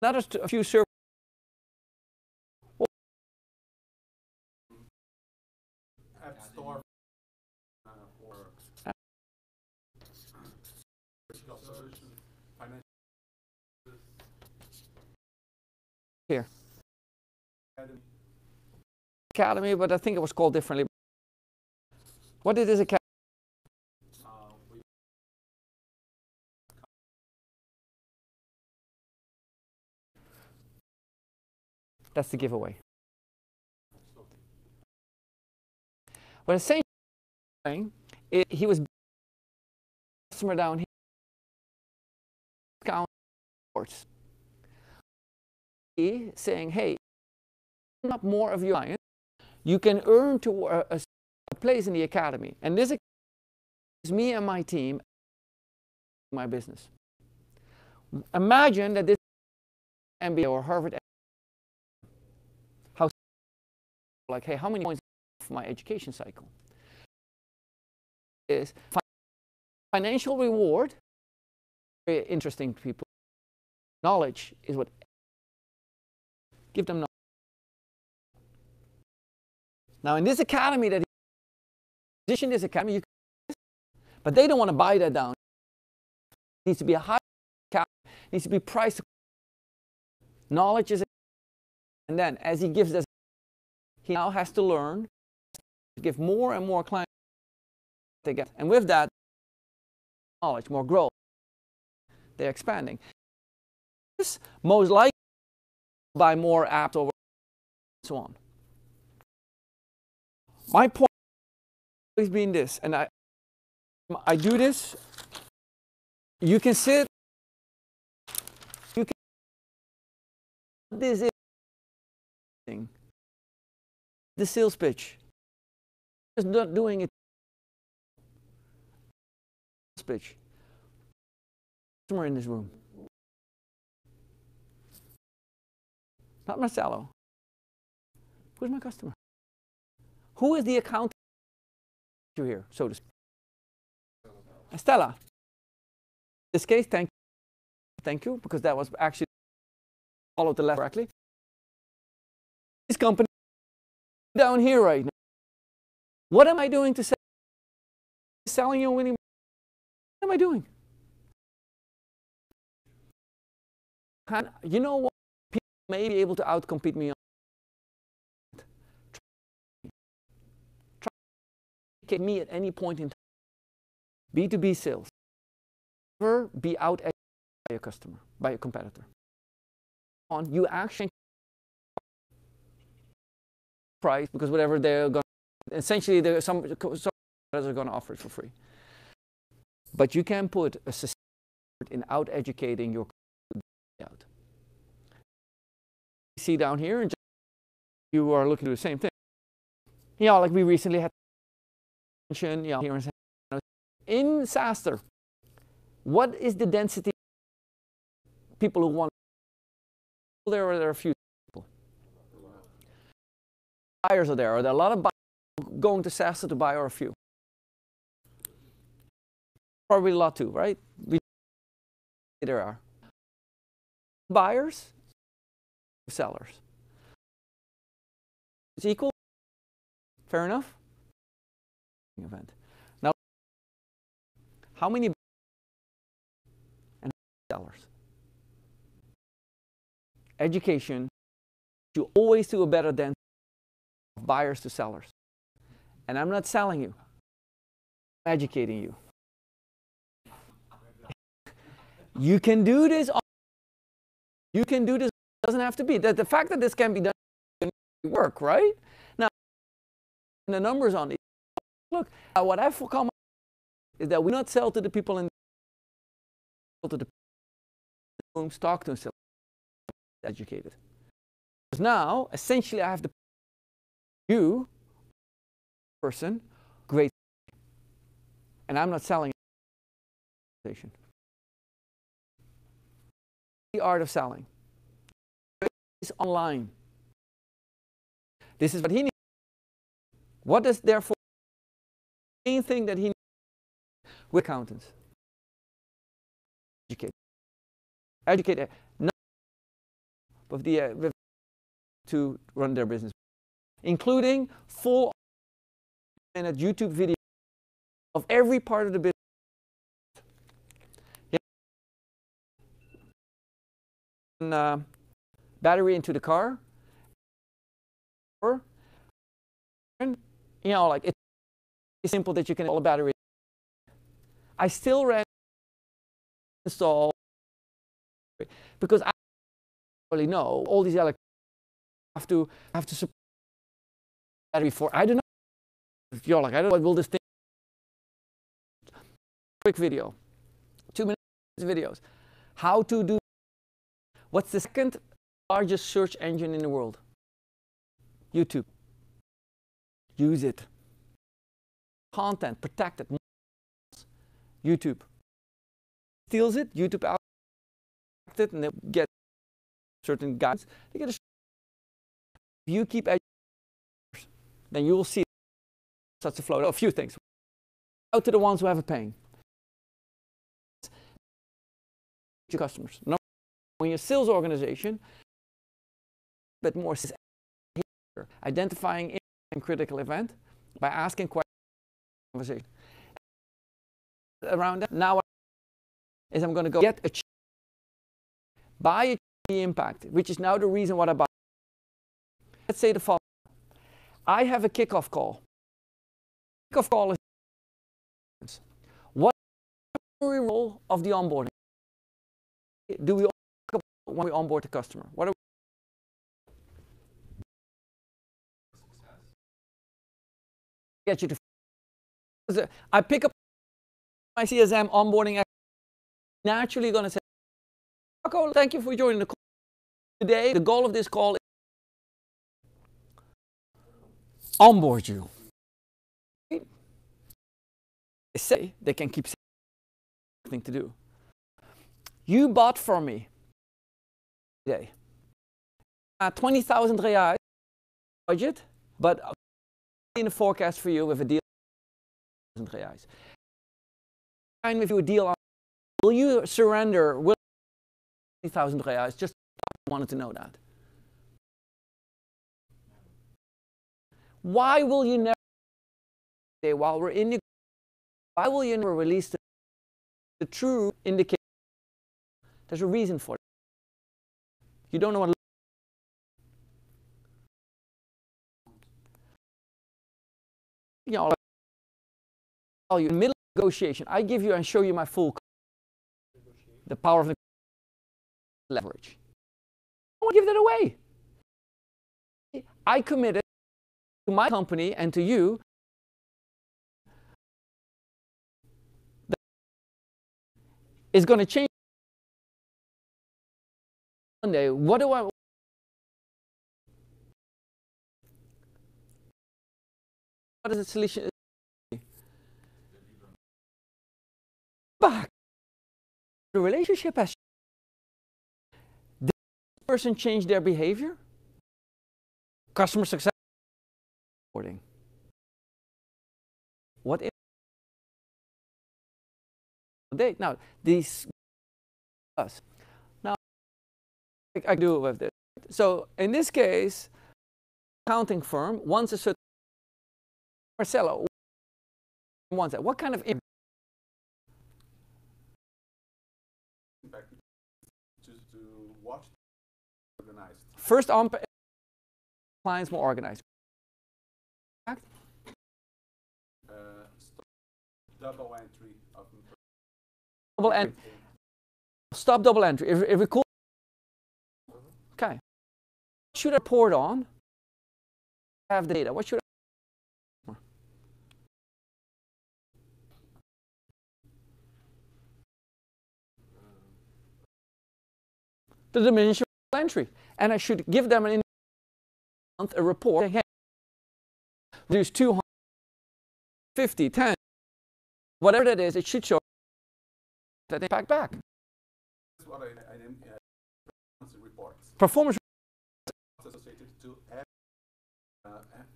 another a few servers. App Store or solution, financial Here. Academy, but I think it was called differently. What is this academy? That's the giveaway. What essentially saying is he was customer down here discount reports. Saying, hey, up more of your clients, you can earn to a place in the academy. And this is me and my team, my business. Imagine that this MBA or Harvard, how like, hey, how many points for my education cycle? Is financial reward, very interesting to people. Knowledge is what give them knowledge. Now in this academy that position this academy, you can, But they don't want to buy that down. It needs to be a high cap, it needs to be priced. Knowledge is, and then as he gives us, he now has to learn to give more and more clients they get. And with that, knowledge, more growth, they're expanding. This most likely buy more apps over and so on. My point has always been this, and I do this. You can sit. You can. This is the sales pitch. Just not doing it. Pitch. Customer in this room. Not Marcelo. Who's my customer? Who is the account here, so to speak? Estella. In this case, thank you, because that was actually followed the left correctly. This company down here right now. What am I doing to sell? Selling you winning? What am I doing? You know what? People may be able to outcompete me on. Try to get me at any point in time. B2B sales. Never be out-educated by your customer, by your competitor. You actually price because whatever they're going to, essentially some competitors are going to offer it for free. But you can put a system in out-educating your out. You see down here, and you are looking to do the same thing. You know, like we recently had mentioned, you know, here in SaaSter, what is the density of people who want? There are a few people. Buyers are there. Are there a lot of buyers going to SaaSter to buy, or a few? Probably a lot too, right? There are buyers, sellers. It's equal. Fair enough. Event. Now, how many and sellers? Education. You always do a better than buyers to sellers. And I'm not selling you. I'm educating you. You can do this. You can do this. It doesn't have to be. The fact that this can be done can work, right? Now, the numbers on it. Look, what I've come is that we not sell to the people in the rooms, talk to them, educated. Because now, essentially, I have the you person, great, and I'm not selling. The art of selling is online. This is what he needs. What is therefore the main thing that he needs with accountants? Educate not with the to run their business, including full minute YouTube video of every part of the business. Battery into the car, or you know, like it's simple that you can install a battery. I still ran install because I really know all these electronics have to support battery for. I don't know if you're like, I don't know what will this thing. Quick video, 2 minutes videos, how to do. What's the second largest search engine in the world? YouTube. Use it. Content, protect it. YouTube. Steals it, YouTube out it, and they get certain guides. They get a. If you keep educating, then you will see such a flow. A few things. Out to the ones who have a pain. Your customers. When you're a sales organization, but more identifying a critical event by asking questions. around that. Now is I'm going to go get a buy a impact, which is now the reason what I buy. Let's say the following. I have a kickoff call. Kickoff call is what is the role of the onboarding? Do we when we onboard the customer? What are we get you to I pick up my CSM onboarding, naturally going to say, Jacco, thank you for joining the call. Today, the goal of this call is onboard you. They say they can keep saying to do. You bought from me today 20,000 reais budget, but in the forecast for you with a deal of 1,000 reais. And if you a deal on, will you surrender 20,000 reais? Just wanted to know that. Why will you never say, while we're in the, why will you never release the true indicator? There's a reason for it. You don't know what. You know, like, you middle of negotiation. I give you and show you my full. The power of leverage. I won't give that away. I committed to my company and to you that is going to change one day. What do I? What is the solution? Back. The relationship has. Did this person change their behavior? Customer success. What if they now these us now I do it with this. So in this case, accounting firm wants a certain Marcelo wants that. What kind of impact? Just to watch organized. First on clients more organized. Double entry of double entry. Stop double entry. If we call, okay. What should I report on? Have the data. What should I? The dimension of entry, and I should give them a report. Saying, hey, there's 250, 10. Whatever that is, it should show that impact back. That's what I reports. Performance Associated to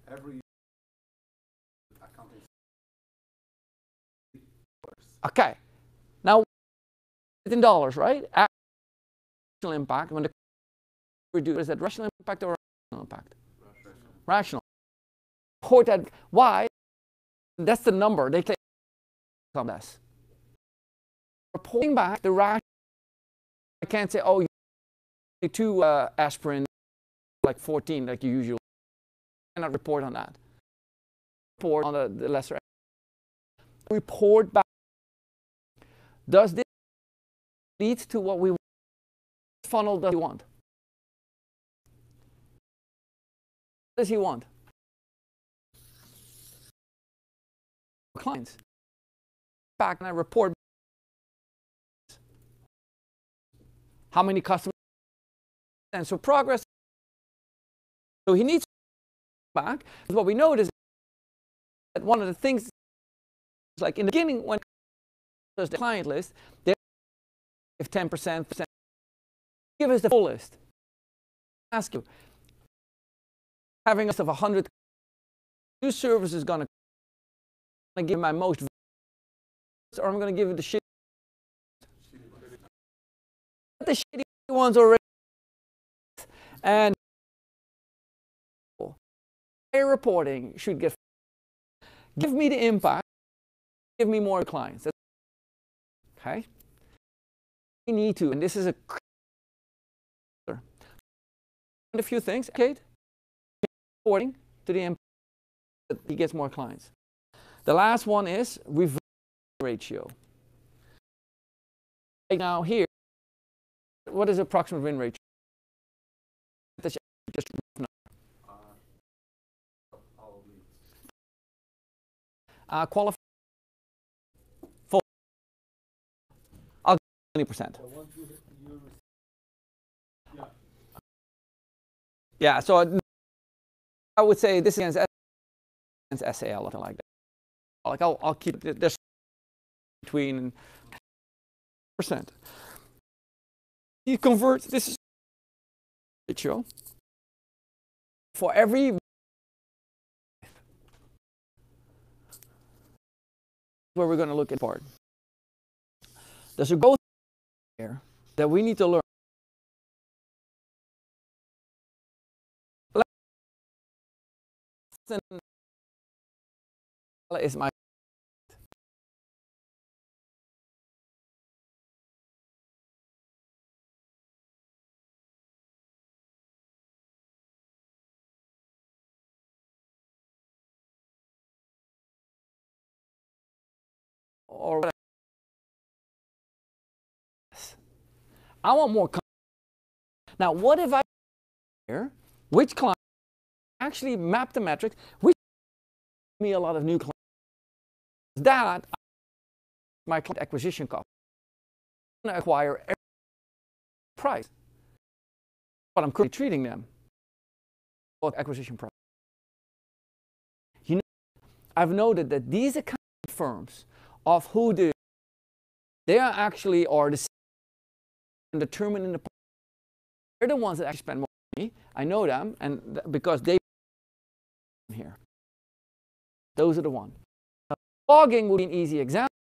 every accounting. Okay. Now, in dollars, right? Rational impact. When the reduce, is that rational impact or rational impact? Rational. Report that. Why? That's the number. They take less. Reporting back the rational. I can't say, oh, you need 2 aspirin, like 14, like you usually. I cannot report on that. Report on the lesser. Report back. Does this lead to what we want? Funnel does he want? What does he want? Clients. Back and I report how many customers and so progress. So he needs back. What we notice that one of the things, like in the beginning when there's the client list, they give 10%, give us the full list. Ask you, having a list of 100 new services going to give my most, or I'm going to give you the shit. The shitty ones already, and reporting should give me the impact, give me more clients. Okay? We need to, and this is a few things, okay? According to the impact that he gets more clients. The last one is reverse ratio. Right now here, what is approximate win ratio? That's just qualify full. I'll give 20%. Yeah, so I would say this is against SAL or something like that. Like I'll keep it this between %. You convert this is ratio for every where we're going to look at part. There's a growth here that we need to learn. Is my or whatever. I want more. Now, what if I here? Which client actually map the metrics? Which me a lot of new clients? That my client acquisition cost. I'm going to acquire every price, but I'm currently treating them for acquisition price. You know, I've noted that these accounting firms of who they are actually are the determining the. They're the ones that actually spend more money. I know them, and because they here. Those are the ones. Blogging would be an easy example,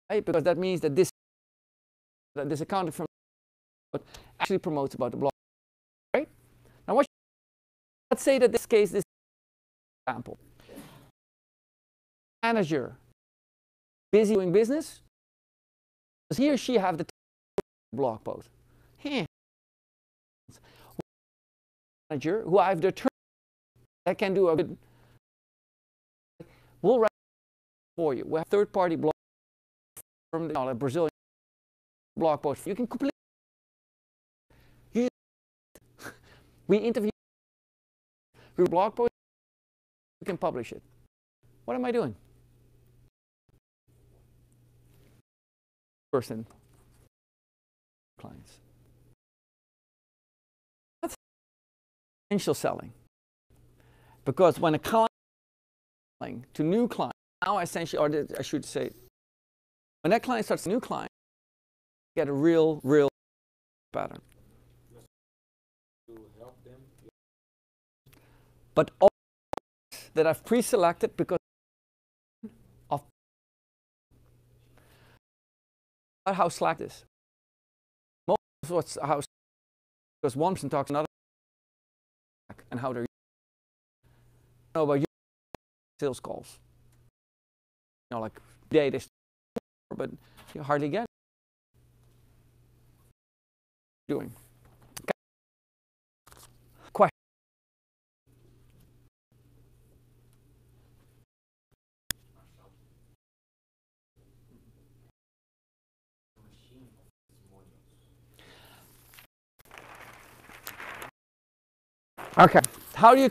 right? Because that means that this accounting firm actually promotes about the blog, right? Now, let's say that this case, this example, manager busy doing business, does he or she have the blog post? Manager who I've determined that can do a good, we'll write for you. We have third-party blog from the Brazilian blog post. You can complete. We interview your blog post. You can publish it. What am I doing? Person. Clients. That's potential selling. Because when a client is selling to new clients, now essentially, or I should say, when that client starts a new client, you get a real pattern. But all that I've pre-selected because of how Slack is. Most of what's how because one person talks another and how they're know about you sales calls. You know, like data, but you hardly get it. Doing. Question. Okay. How do you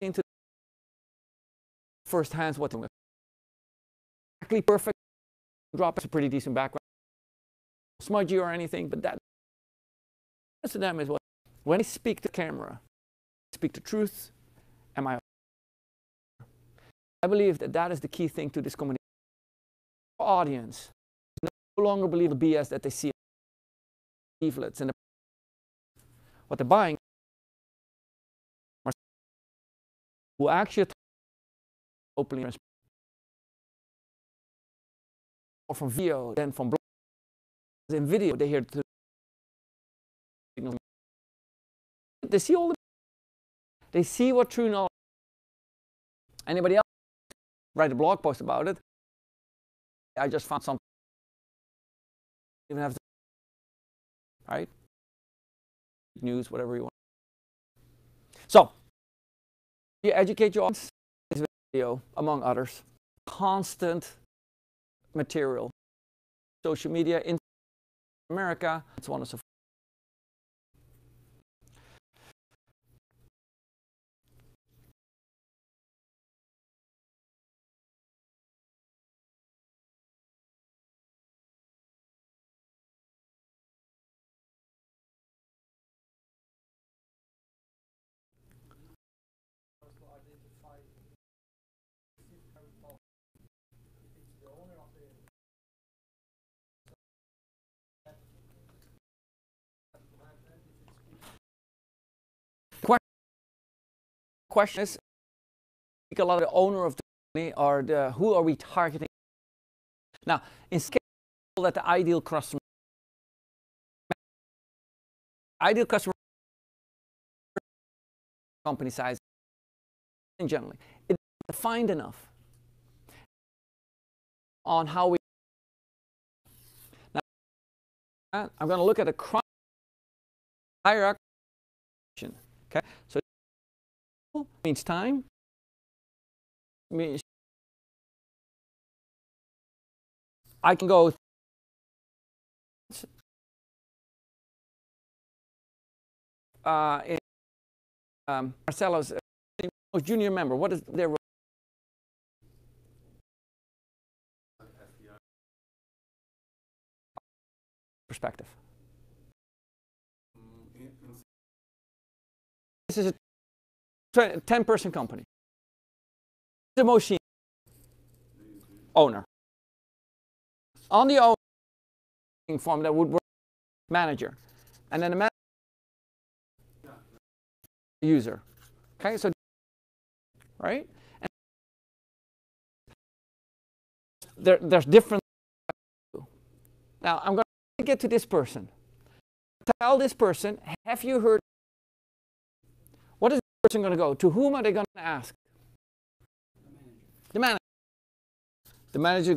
into first hands what exactly perfect drop is a pretty decent background, smudgy or anything, but that to them is what when I speak to camera, I speak the truth. I believe that is the key thing to this communication. Audience no longer believe the BS that they see, in leaflets and what they're buying. who actually openly or from video than from blog. In video, they hear the signal. They see all the. They see what true knowledge. Anybody else write a blog post about it? I just found something. Even have to, right? News, whatever you want. So, you educate your audience. This video, among others, constant material, social media in America, and so on and so forth. Question is, a lot of the owner of the company or the who are we targeting? Now, in scale, that the ideal customer company size in generally, it's defined enough on how we. Now, I'm going to look at a hierarchy. Okay, so means time. Means I can go in Marcelo's most junior member. What is their role? Perspective. This is a 10-person company. The most senior owner. On the owner form that would work manager, and then the manager user. Okay, so right, and there's different. Now I'm going to get to this person. Tell this person, have you heard? What is the person going to go? To whom are they going to ask? The manager. The manager.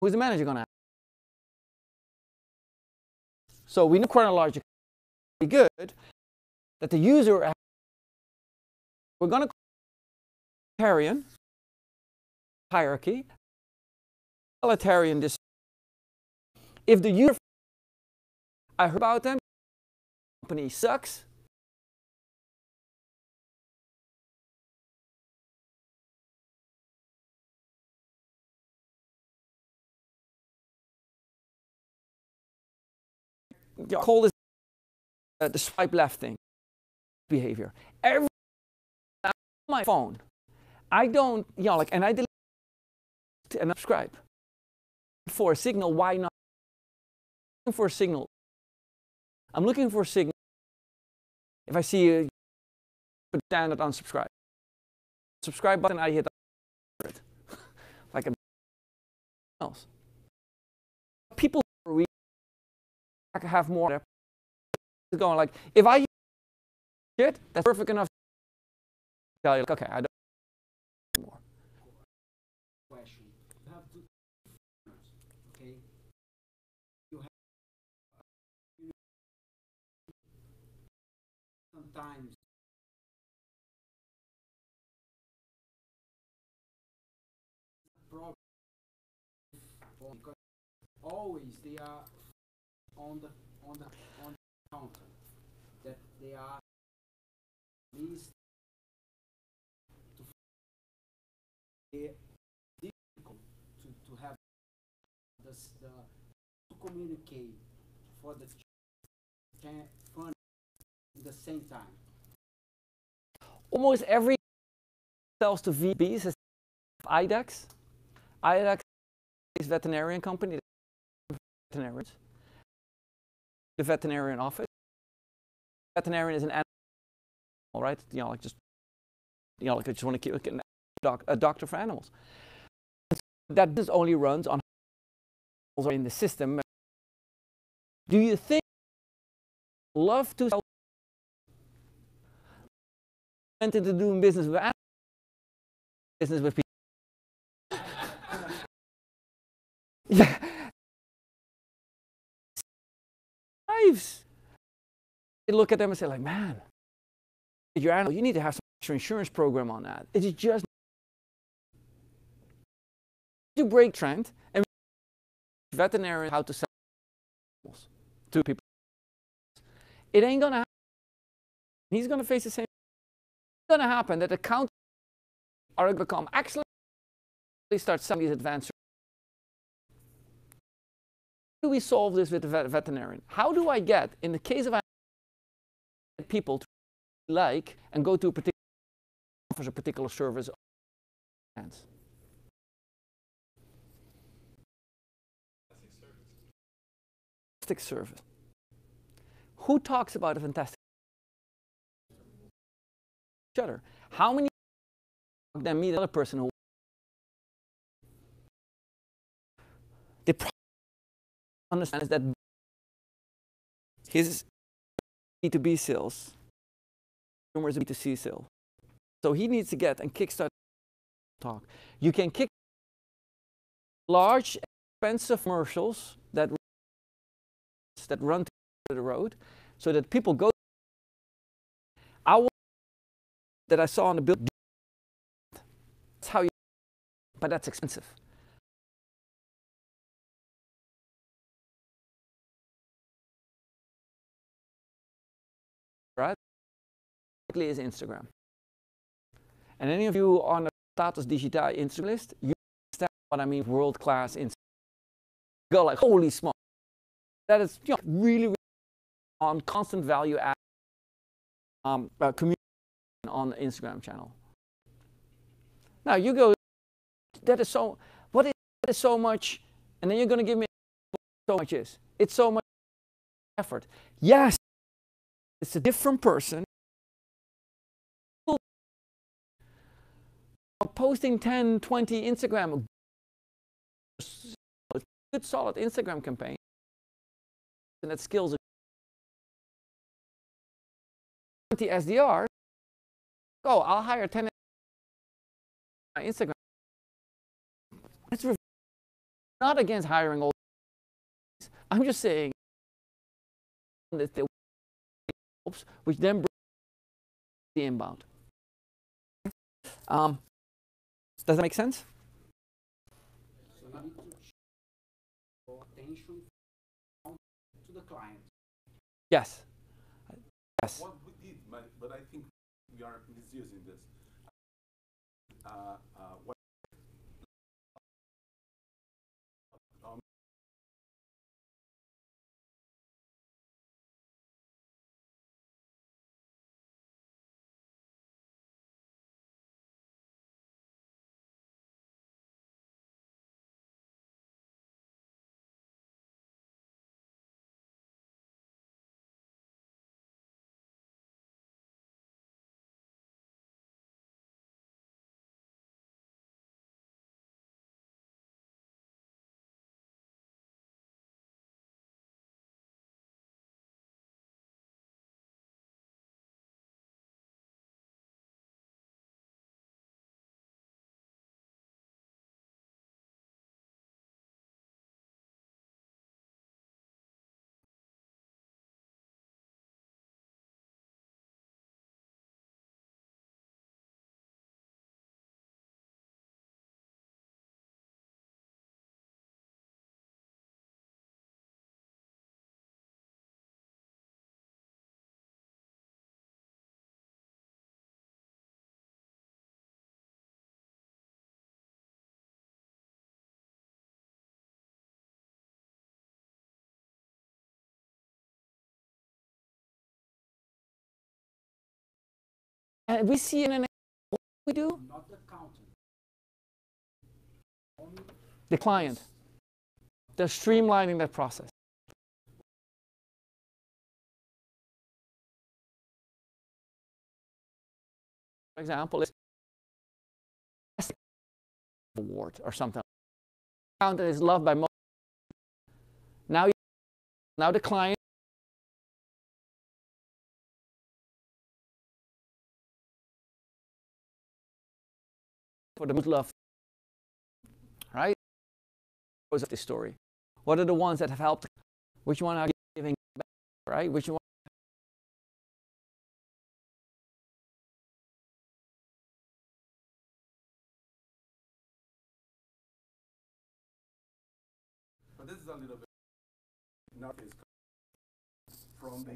Who's the manager going to ask? So we know chronologically good that the user. We're going to egalitarian hierarchy. Egalitarian this. If the user, I heard about them, the company sucks. Call this the swipe left thing behavior. Every on my phone, I don't, and I delete and subscribe for a signal. Why not? I'm looking for a signal. I'm looking for a signal. If I see a standard unsubscribe, subscribe button, I hit it like a else. People have more. It's going like, if I use shit, that's perfect enough to tell you, like, okay, I don't more. Question. You have two okay? You have sometimes problem because always they are on the counter that they are least to difficult to have to communicate for the fun at the same time. Almost every sells to VBs is IDEX. IDEX is a veterinarian company. Veterinarians. The veterinarian office. Veterinarian is an animal, right? Like just you know, like I just want to keep a doctor for animals. That just only runs on in the system. Do you think love to sell went into doing business with animals, business with people? Yeah. Lives. You look at them and say, like, man, your animal, you need to have some insurance program on that. It is just to break trend and veterinarian how to sell animals to people. It ain't gonna happen. He's gonna face the same. It's gonna happen that accountants are gonna become excellent. They start selling these advanced. How do we solve this with the veterinarian? How do I get, in the case of people to like and go to a particular offers a particular service? Fantastic service. Who talks about a fantastic each other? How many then meet another person who the problem understand is that his B2B sales, consumers B2C sale. So he needs to get and kickstart talk. You can kick large, expensive commercials that run to the road, so that people go. That I saw on the bill. That's how you, but that's expensive. Right? Is Instagram. And any of you on the Status Digital Instagram list, you understand what I mean, world-class Instagram. Go like, holy smoke. That is, you know, really on constant value add community on the Instagram channel. Now you go, that is so, what is so much, and then you're going to give me so much is. It's so much effort. Yes, it's a different person. Posting 10, 20 Instagram, good solid Instagram campaign, and that skills 20 SDRs. Oh, I'll hire 10 Instagram. It's not against hiring all. I'm just saying that they helps, which then brings the inbound. Does that make sense? So you need to show attention to the client. Yes. Yes. What we did, but I think we are misusing this. What And we see in an what we do? Not the accountant. Only The client. They're streamlining that process. For example, is award or something. Accountant is loved by most. Now, now the client for the most loved, right? Of this story. What are the ones that have helped? Which one are giving back, right? Which one? But this is a little bit not is from the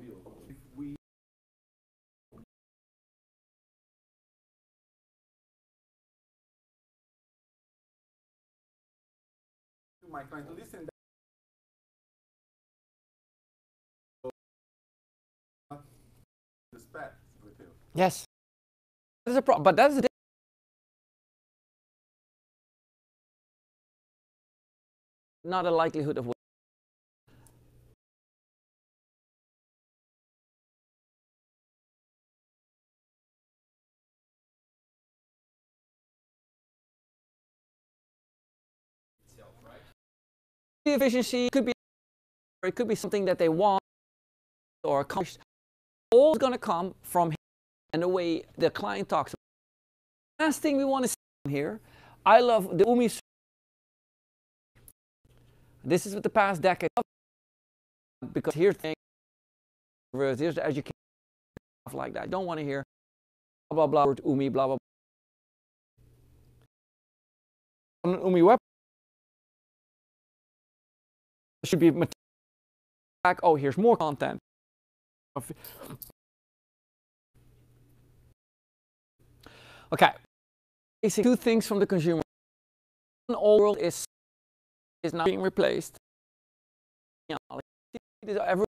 view. If we my client listen respect with you. Yes. That's a problem, but that's the not a likelihood of. Itself, right? Efficiency could be, or it could be something that they want or accomplished. All is going to come from him and the way the client talks. Last thing we want to see here, I love the Omie. This is with the past decade, because here's the thing, here's the education, stuff like that. I don't want to hear blah blah blah, Omie, blah blah blah. On an Omie web should be back. Oh, here's more content. Okay, basic two things from the consumer. One, all world is now being replaced. Every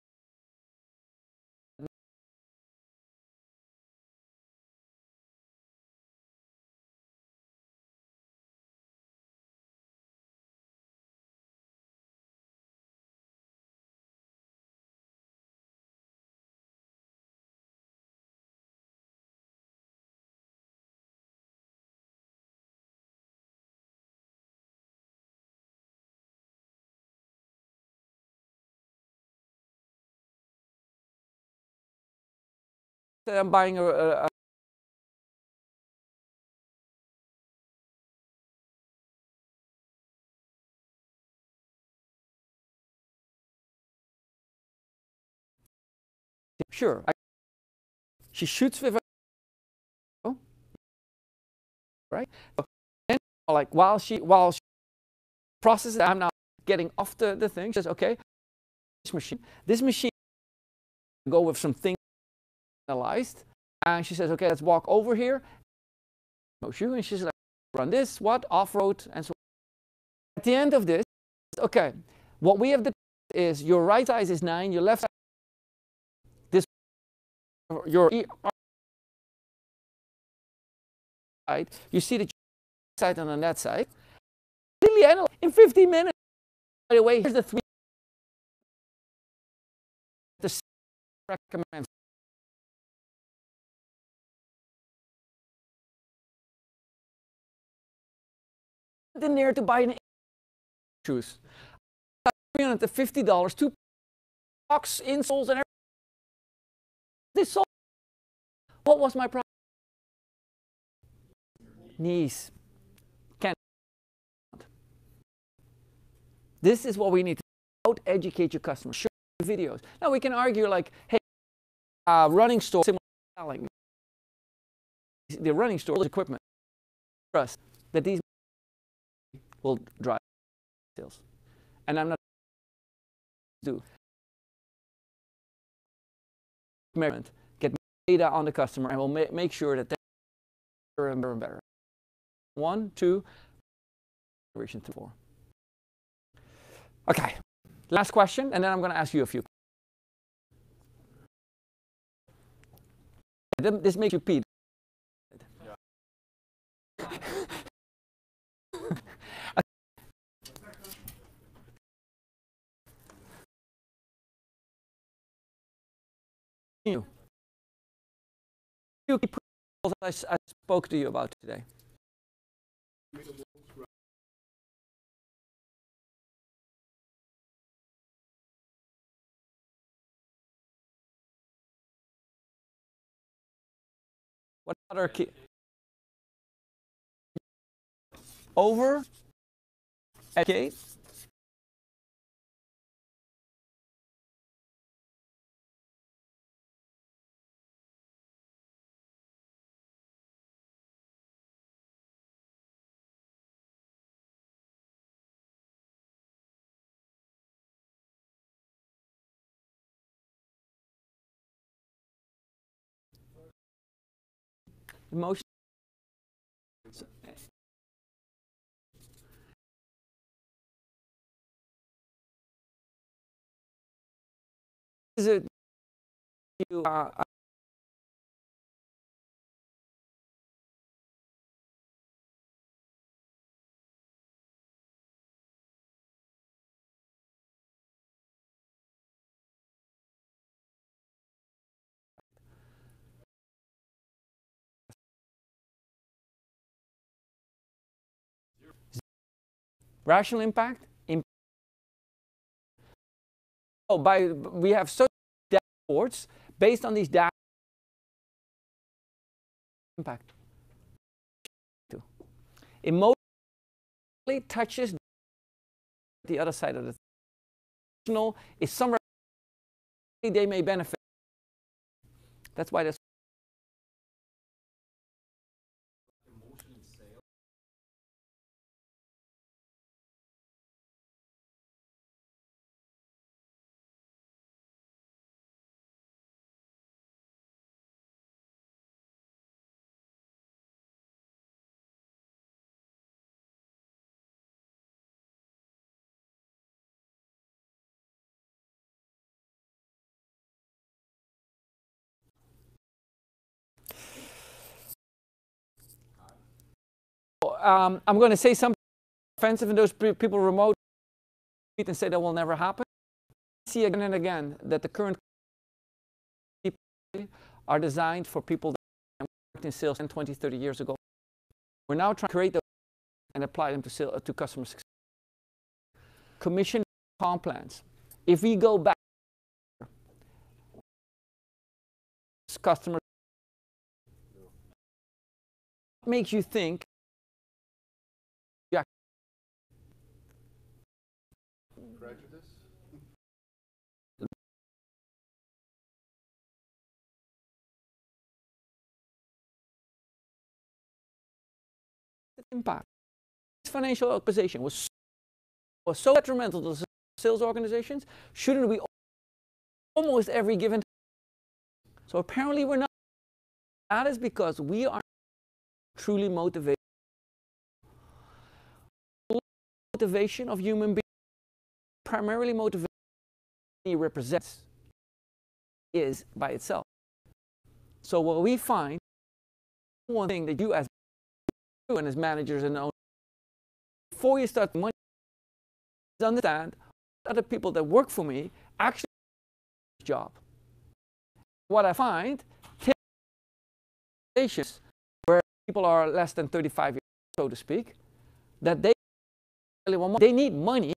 I'm buying a sure. She shoots with a right, and like while she processes, I'm now getting off the thing. She says, okay, this machine go with some things analyzed, and she says, okay, let's walk over here. And she's like, run this, what off-road, and so on. At the end of this, okay, what we have the is your right size is 9, your left side this your side, you see the side and on that side. Really analyze in 15 minutes. By the way, here's the 3 the recommends. In there to buy an shoes. $350, 2 box insoles and everything. This sold. What was my problem? Knees. Can't. This is what we need to out educate your customers. Show videos. Now we can argue like, hey, running store similar selling. The running store equipment. Trust that these will drive sales, and I'm not do get data on the customer, and we'll make sure that they're better and better and better. 1, 2, 3, 4. Okay, last question, and then I'm going to ask you a few. This makes you pee. You keep I spoke to you about today. What other key? Over, educate. Emotion. Is it you? Rational impact. Oh, we have such dashboards based on these data impact. Emotionally touches the other side of the emotional is somewhere they may benefit. That's why there's Emotion in sales. I'm going to say something offensive, and those people remote and say that will never happen. See again and again that the current people are designed for people that worked in sales 10, 20, 30 years ago. We're now trying to create those and apply them to customer success. Commission comp plans. If we go back, customers, what makes you think Jacco? Prejudice? Impact. This financial organization was so detrimental to sales organizations. Shouldn't we almost every given time? So apparently we're not. That is because we are truly motivated. Motivation of human beings, primarily motivation he represents, is by itself. So what we find, one thing that you as and as managers and owners, before you start money, is understand other people that work for me actually do this job. What I find, where people are less than 35 years, so to speak, that they need money,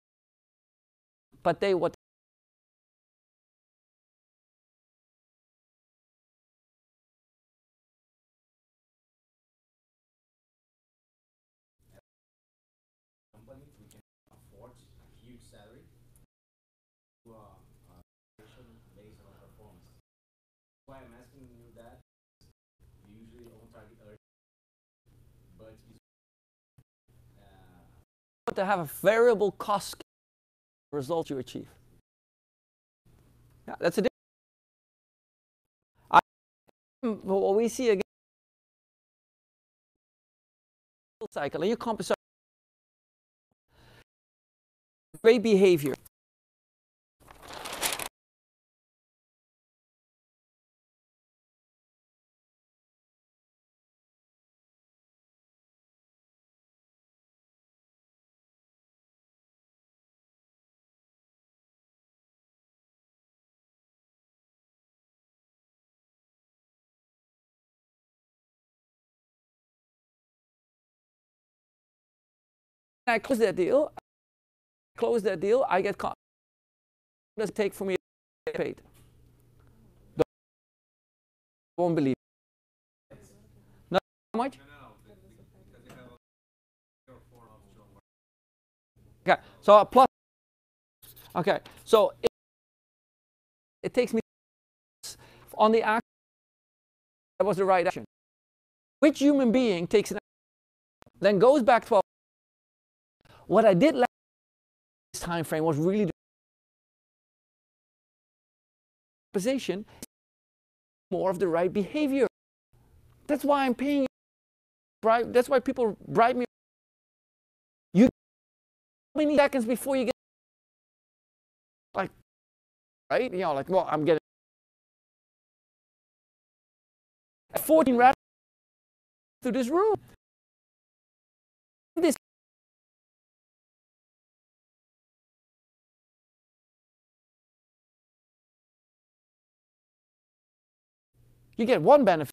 but what Company, we can afford a huge salary to based on performance. Why I'm asking you that, we usually on target early, but to have a variable cost result you achieve. Yeah, that's a difference. What we see again cycle, and you compensate great behavior. I close that deal, I get caught. What does it take for me to get paid? Won't believe it. Not how much? Because they have a 3 or 4 optional work. Okay, so a plus. Okay, so it takes me on the action. That was the right action. Which human being takes an action, then goes back 12? What I did last time frame was really the position, more of the right behavior. That's why I'm paying. That's why people bribe me. You how many seconds before you get like, right? You know, like, well, I'm getting 14 rats through this room. This you get one benefit.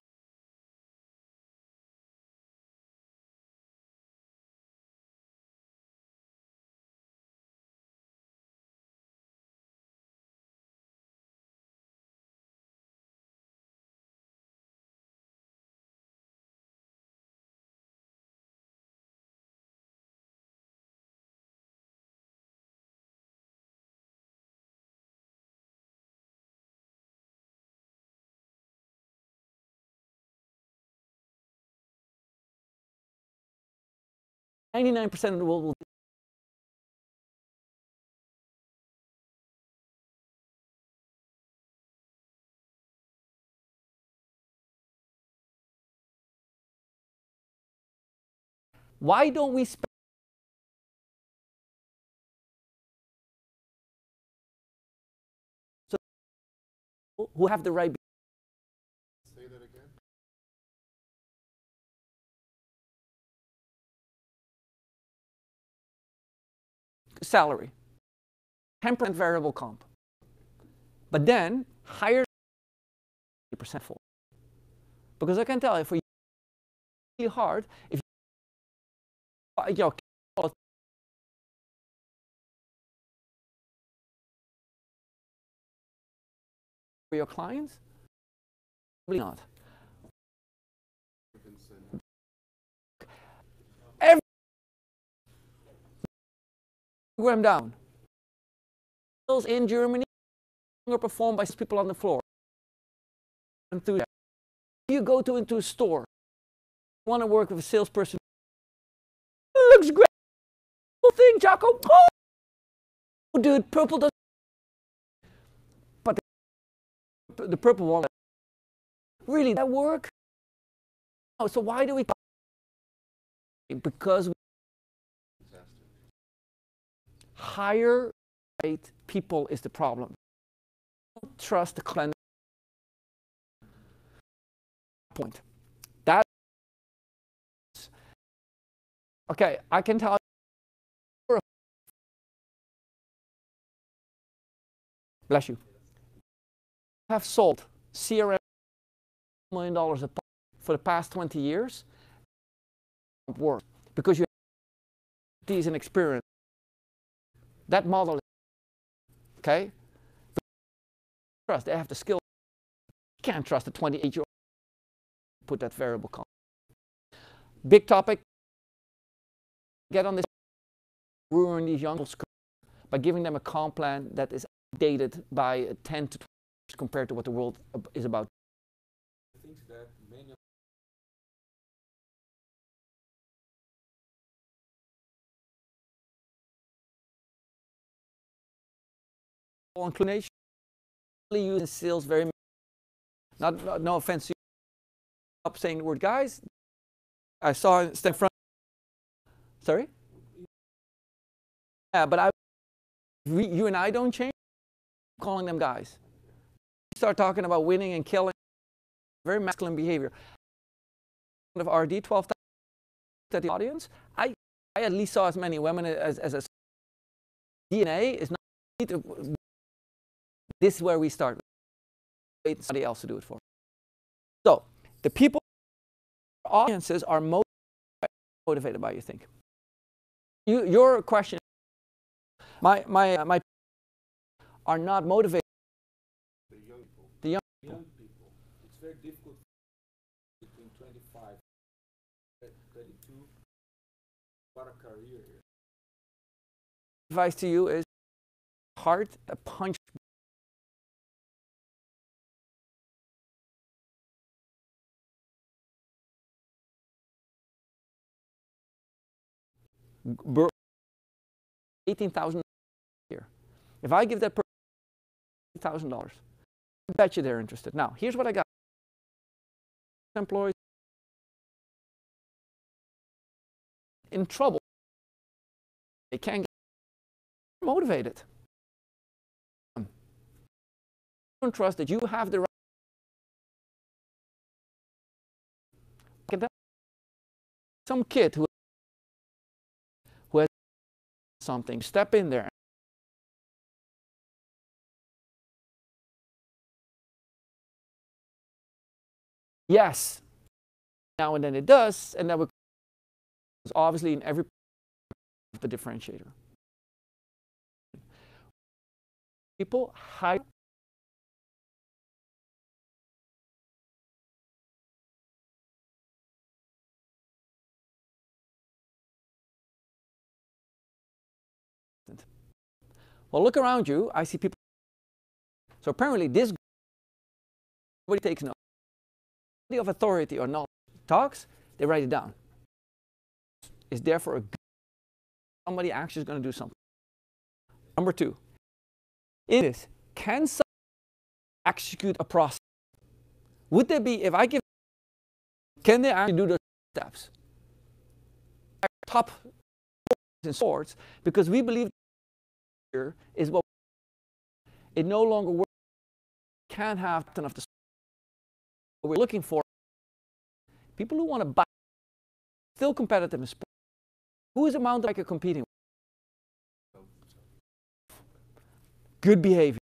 .99% of the world will. Why don't we spend so who have the right Say that again. salary, 10% variable comp, but then hire 50% for? Because I can tell you, for you, really hard if you know, for your clients, probably not. Vincent. Every program down. In Germany are performed by people on the floor. And through that, you go into a store, you want to work with a salesperson. It looks great. Whole thing, Jacco. Oh, dude, purple does. But the purple one, really, that work? Oh, so why do we? Because we higher rate people is the problem. Don't trust the client. Point. That. Okay, I can tell you. Bless you. Have sold CRM $1 million a pop for the past 20 years. Work because you have these and experience. That model, okay? Trust, they have the skill. You can't trust a 28-year-old. Put that variable comp. Big topic. Get on this. Ruin these young people by giving them a comp plan that is outdated by 10 to 20 years compared to what the world is about. I think that many inclination use sales very no offense to you. Stop saying the word guys. I saw stand front. Sorry? Yeah, but you and I don't change. I'm calling them guys. You start talking about winning and killing, very masculine behavior. Of RD 12,000 at the audience, I at least saw as many women as a DNA is not. This is where we start. Wait somebody else to do it for. So the people, audiences are most motivated by, you think. Your question, my are not motivated. The young people. The young Young people, it's very difficult between 25 and 32. What a career here. advice to you is heart a punch. $18,000 here. If I give that person $1,000, I bet you they're interested. Now, here's what I got. Employees in trouble. They can't get motivated. I don't trust that you have the right. Some kid who has something, step in there. Yes, now and then it does, and that would obviously in every the differentiator. People hide. Well, look around you. I see people. So apparently, this nobody takes notes. Nobody of authority or knowledge talks. They write it down. It's there for a good. Somebody actually is going to do something. Number two, is can someone execute a process? Would there be, if I give, can they actually do the steps? Top in sorts, because we believe here is what it no longer works. Can't have enough to. What we're looking for, people who want to buy, still competitive in sport. Who is a mountain biker competing with? Good behavior.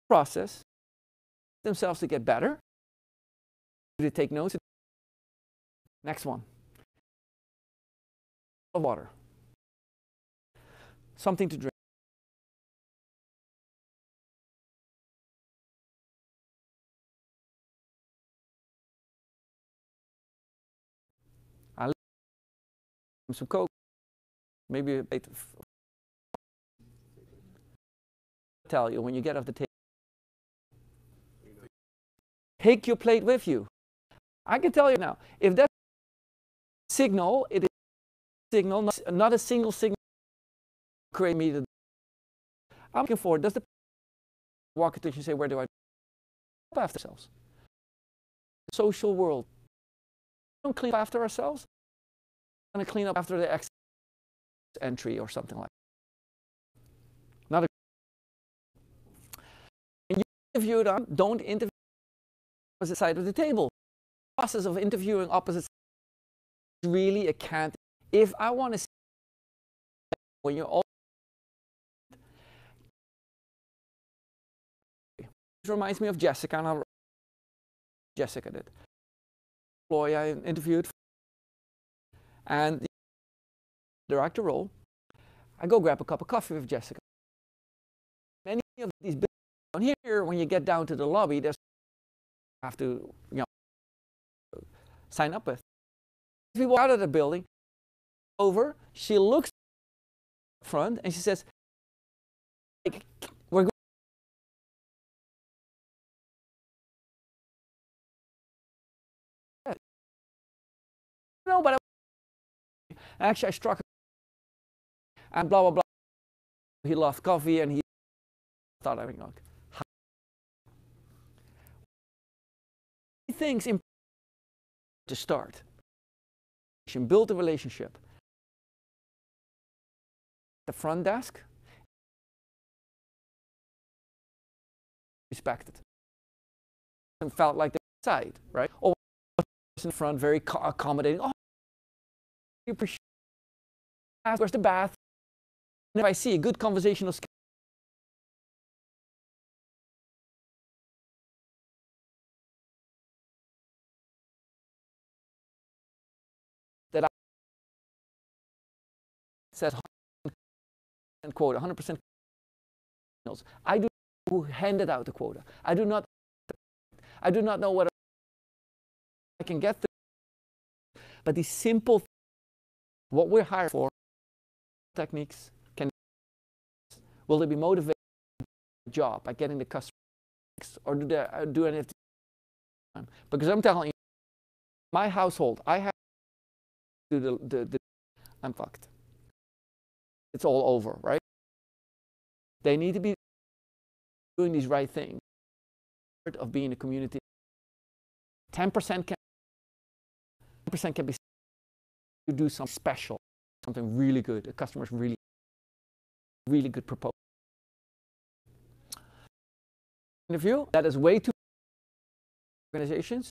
Process themselves to get better. Do they take notes? Next one. Water. Something to drink. Some Coke, maybe a bit. Tell you when you get off the table, take your plate with you. I can tell you now, if that signal, it is a signal, not a single signal. Create me the. I'm looking for. Does the walk to you and say, where do I clean up after ourselves? Social world. We don't clean up after ourselves. Going to clean up after the exit entry or something like that. Not a. When you interview them, don't interview opposite side of the table. The process of interviewing opposite sides is really a can't. If I want to see when you're all, it reminds me of Jessica, and how Jessica did. Employee I interviewed. And the director role, I go grab a cup of coffee with Jessica. Many of these buildings down here, when you get down to the lobby, there's have to sign up with. As we walk out of the building, over, she looks front and she says, "We're going." No, but actually, I struck and blah blah blah. He loved coffee and he started having like things important to start. Build a relationship. The front desk, respected, and felt like the side, right? Or in front, very accommodating. Oh, you appreciate. Where's the bath? And if I see a good conversational skill, that says 100% quota, 100%. I do not know who handed out the quota. I do not know whether I can get the. But these simple, what we're hired for, techniques, will they be motivated by the job, by getting the customer, or do they do any of the time? Because I'm telling you, my household, I have to do the I'm fucked. It's all over, right? They need to be doing these right things. Part of being a community. 10% can be you do something special, something really good. The customer's really good proposal. Interview that is way too organizations.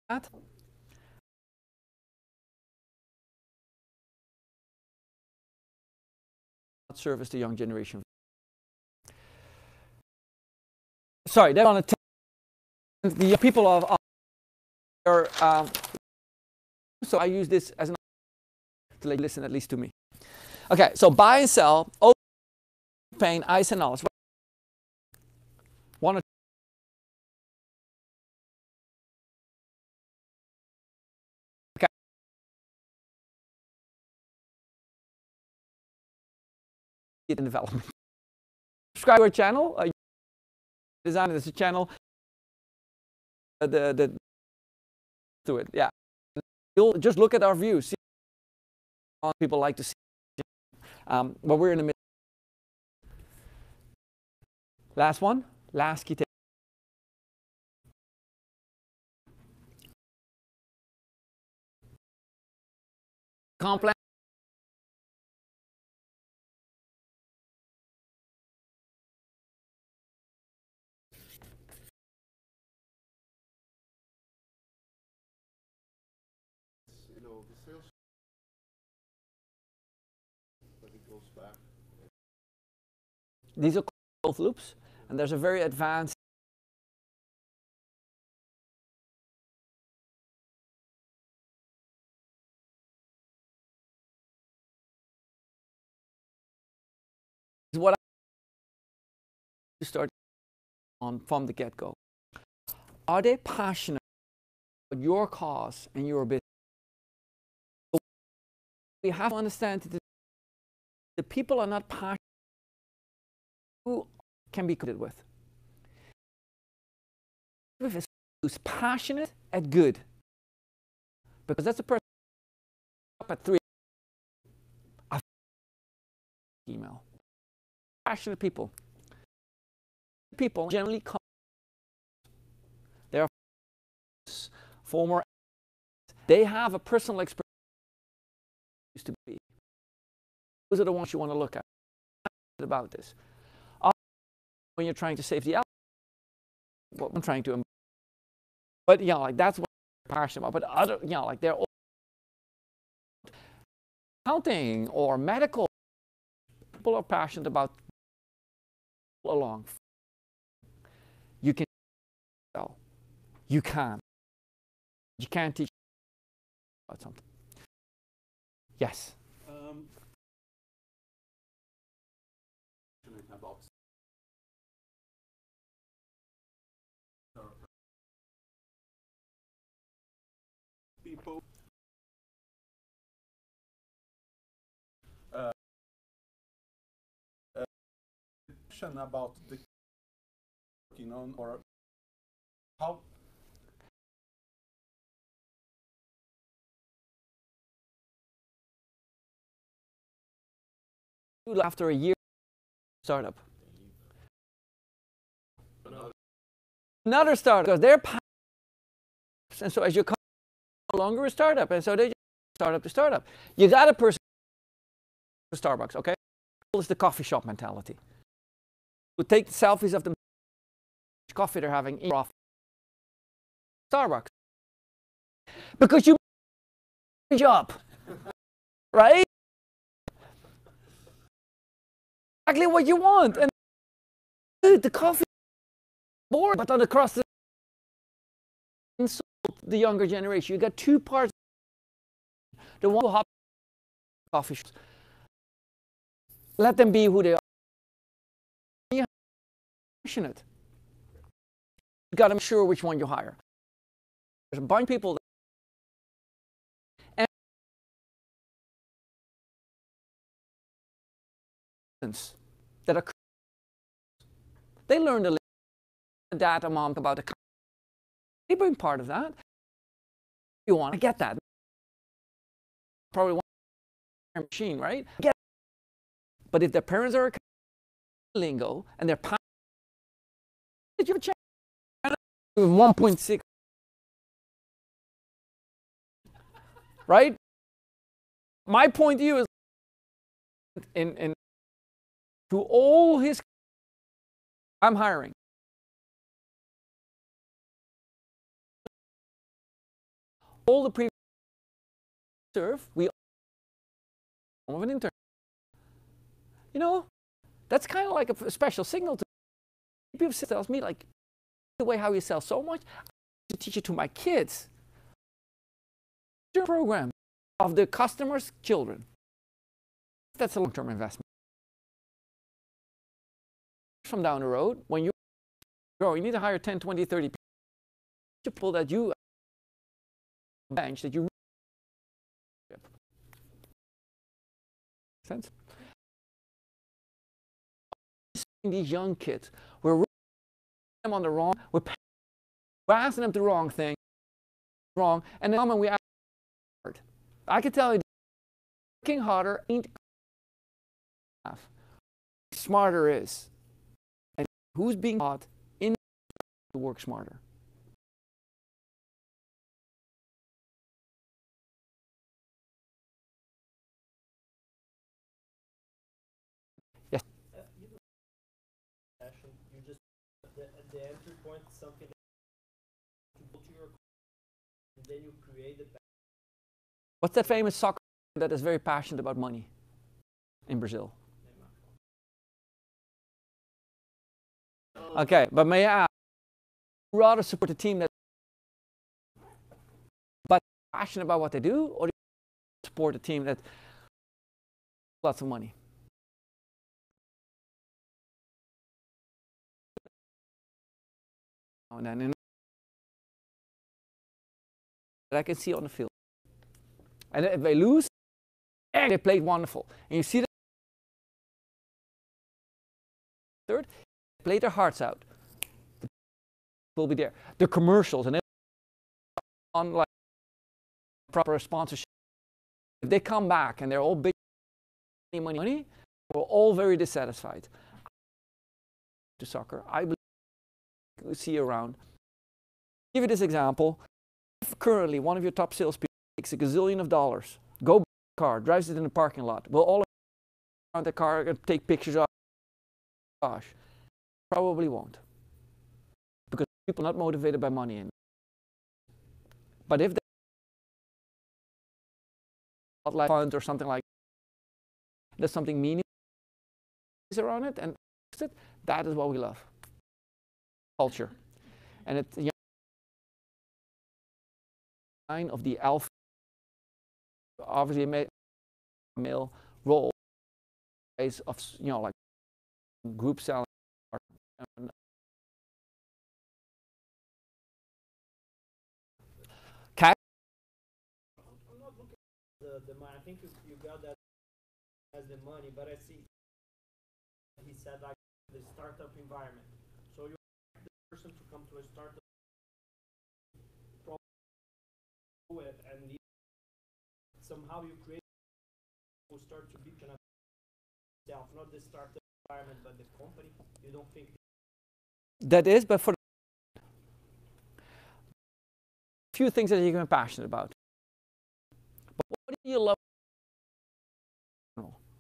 That service the young generation. Sorry, they want to take the people of so I use this as an to listen at least to me. Okay, so buy and sell, pain, ice and knowledge. One or okay. In development. Subscribe to our channel. Design it as a channel. To it, yeah. You'll just look at our views. See what people like to see. But we're in the middle. Last one. Last key take. Complex. The sales, but it goes back. These are closed loops, and there's a very advanced what I start on from the get-go. Are they passionate about your cause and your business? We have to understand that the people are not passionate. Who can be connected with? Who's passionate and good, because that's a person up at 3 email. Passionate people. People generally come. They are former. They have a personal experience. Used to be. Those are the ones you want to look at. About this. When you're trying to save the what I'm trying to, but yeah, like that's what I'm passionate about. But other, yeah, like they're all accounting or medical. People are passionate about along. You can tell. You can. You can't teach about something. Yes. About people about the working on or how after a year startup. Another startup, because they're and so as you come no longer a startup, and so they just startup to startup. You got a person to Starbucks, okay? It's the coffee shop mentality. Who take selfies of the coffee they're having in Starbucks. Because you job. Right? Exactly what you want. And the coffee board, but on across the insult the younger generation. You got two parts. The one who hop coffee shops. Let them be who they are. You're passionate. You got to make sure which one you hire. There's a bunch of people that are, they learn the data mom about the company. They bring part of that. You want to get that. Probably want a machine, right? Get it. But if their parents are lingo and they're passionate, you have a chance. 1.6, right? My point to you is to all his, I'm hiring. All the previous serve, we of an intern. You know, that's kind of like a special signal to people. Tells me like the way how you sell so much. I to teach it to my kids. Program of the customer's children. That's a long-term investment. From down the road, when you grow, you need to hire 10, 20, 30 people that you bench that you sense. These young kids, we're them on the wrong, we're asking them the wrong thing, wrong, and then we ask hard. I can tell you, working harder ain't enough. Smarter is, and who's being taught in to work smarter. Yes. You just the entry point is something that you go to your, and then you create the. What's that famous soccer that is very passionate about money in Brazil? Okay, but may I ask, would you rather support a team that but passionate about what they do, or do you support a team that lots of money? And then that I can see on the field. And if they lose, they played wonderful. And you see that third, they played their hearts out. The will be there. The commercials and on like proper sponsorship. If they come back and they're all big money, we're all very dissatisfied. To soccer, I believe we see around. Give you this example. If currently one of your top salespeople takes $1 gazillion, go buy a car, drives it in the parking lot, will all around the car and take pictures of? Gosh, probably won't, because people are not motivated by money. But if they like fund or something like that, there's something meaningful around it, and that is what we love. Culture, and it's sign of the alpha. Obviously, male role of like group selling. I'm not looking at the money. I think you got that as the money, but I see he said like the startup environment. So you're the person to come to a startup with, and somehow you create will start to be kind of self, not the startup environment, but the company. You don't think that is, but for a few things that you're passionate about. But what do you love?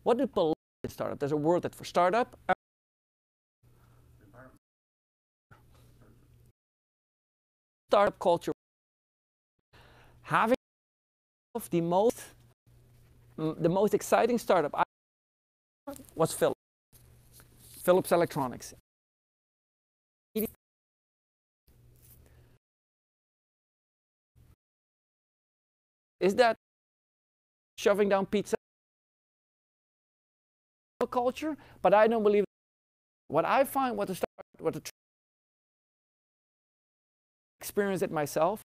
What do people love in startup? There's a word that for startup. Startup culture. Having the most exciting startup was Philips Electronics. Is that shoving down pizza? culture, but I don't believe. What I find, what the experience it myself,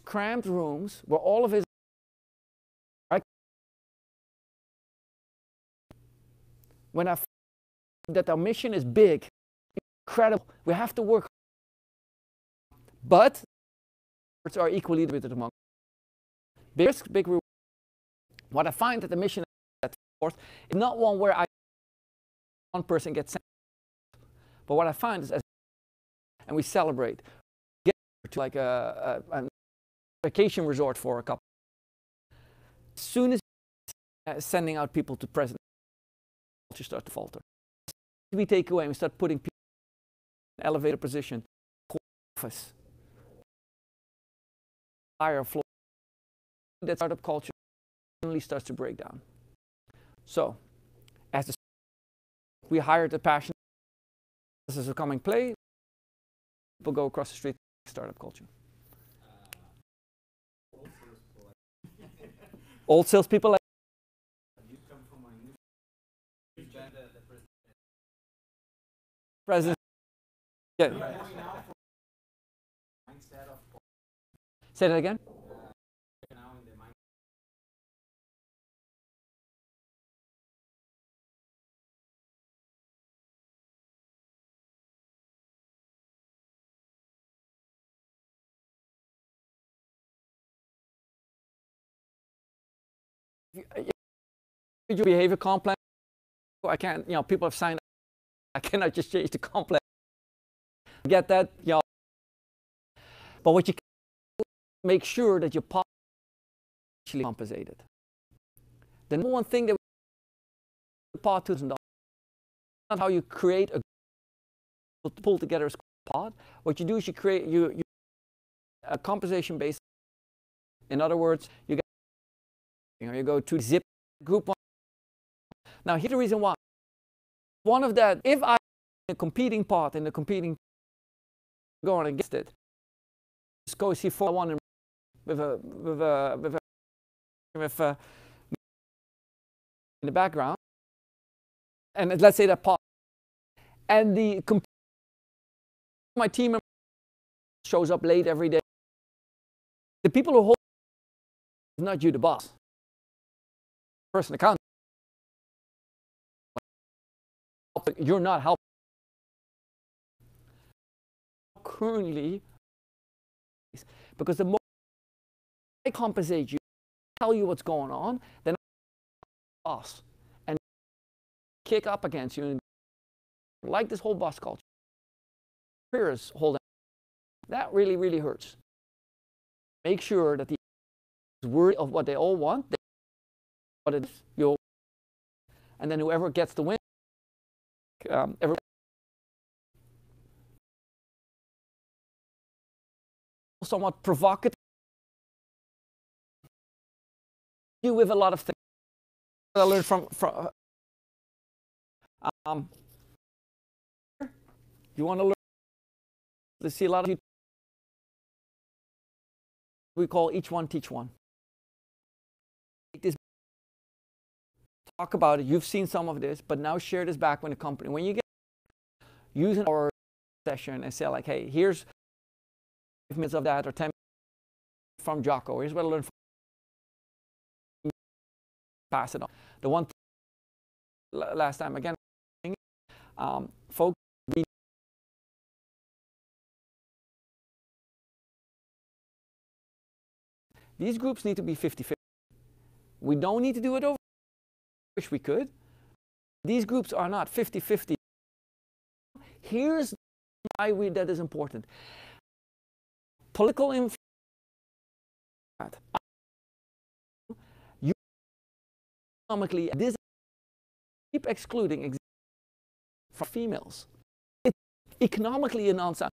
cramped rooms where all of his when I find that our mission is big, incredible, we have to work, but are equally distributed among big risk, big reward. What I find that the mission is not one where one person gets sent, but what I find is, and we celebrate, get to like a vacation resort for a couple. As soon as sending out people to present, you start to falter. We take away and we start putting people in elevator position, office, higher floor. That startup culture suddenly starts to break down. So, as we hired a passionate, this is a coming play. People go across the street. Startup culture. Old salespeople. You come from a new president. Yeah. going now for mindset of Say that again. now in the mind. Your behavior comp plan. I can't, people have signed up. I cannot just change the comp plan. Get that, But what you can do is make sure that your pot is actually compensated. The number one thing that we pot $2,000. Not how you create a pull together a pot. What you do is you create a compensation base. In other words, you go to zip group one. Now here's the reason why. One of that, if I a competing part in the competing going against it, just go see 4-1 with in the background, and let's say that part, and my team member shows up late every day. The people who hold is not you, the boss, person account. You're not helping. Currently, because the more I compensate you, tell you what's going on, then I boss and kick up against you. And like this whole boss culture, peers hold on. That really, really hurts. Make sure that the worthy of what they all want, what it is, and then whoever gets the win. Somewhat provocative. You with a lot of things that I learned from you want to learn to see a lot of you. We call each one teach one. Take this, talk about it. You've seen some of this, but now share this back with the company. When you get using our session and say like, hey, here's 5 minutes of that or 10 minutes from Jacco. Here's what I learned from. Pass it on. The one last time again, folks. These groups need to be 50-50. We don't need to do it over. I wish we could. These groups are not 50-50. Here's why that is important. Political influence. You economically this keep excluding from females. It's economically a nonsense.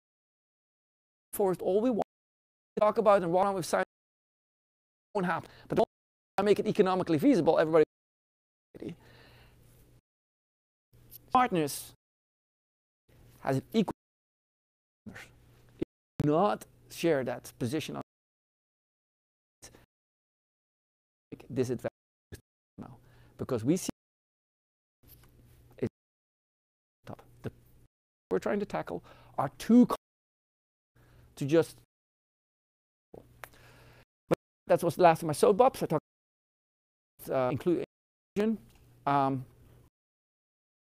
Forced all we want to talk about and wrong with science won't happen. But don't make it economically feasible. Everybody. Partners has an equal. Do not share that position on disadvantage now, because we see we're trying to tackle are too to just. But that was the last of my soapbox. I talked include inclusion.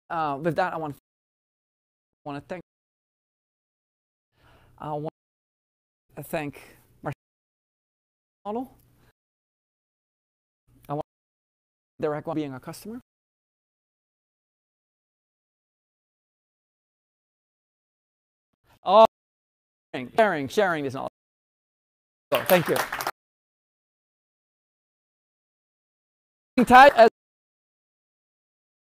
With that, I want to thank. I want to thank Marcelo. I want to thank Jacco being a customer. Oh, sharing is not. So, thank you. Tight as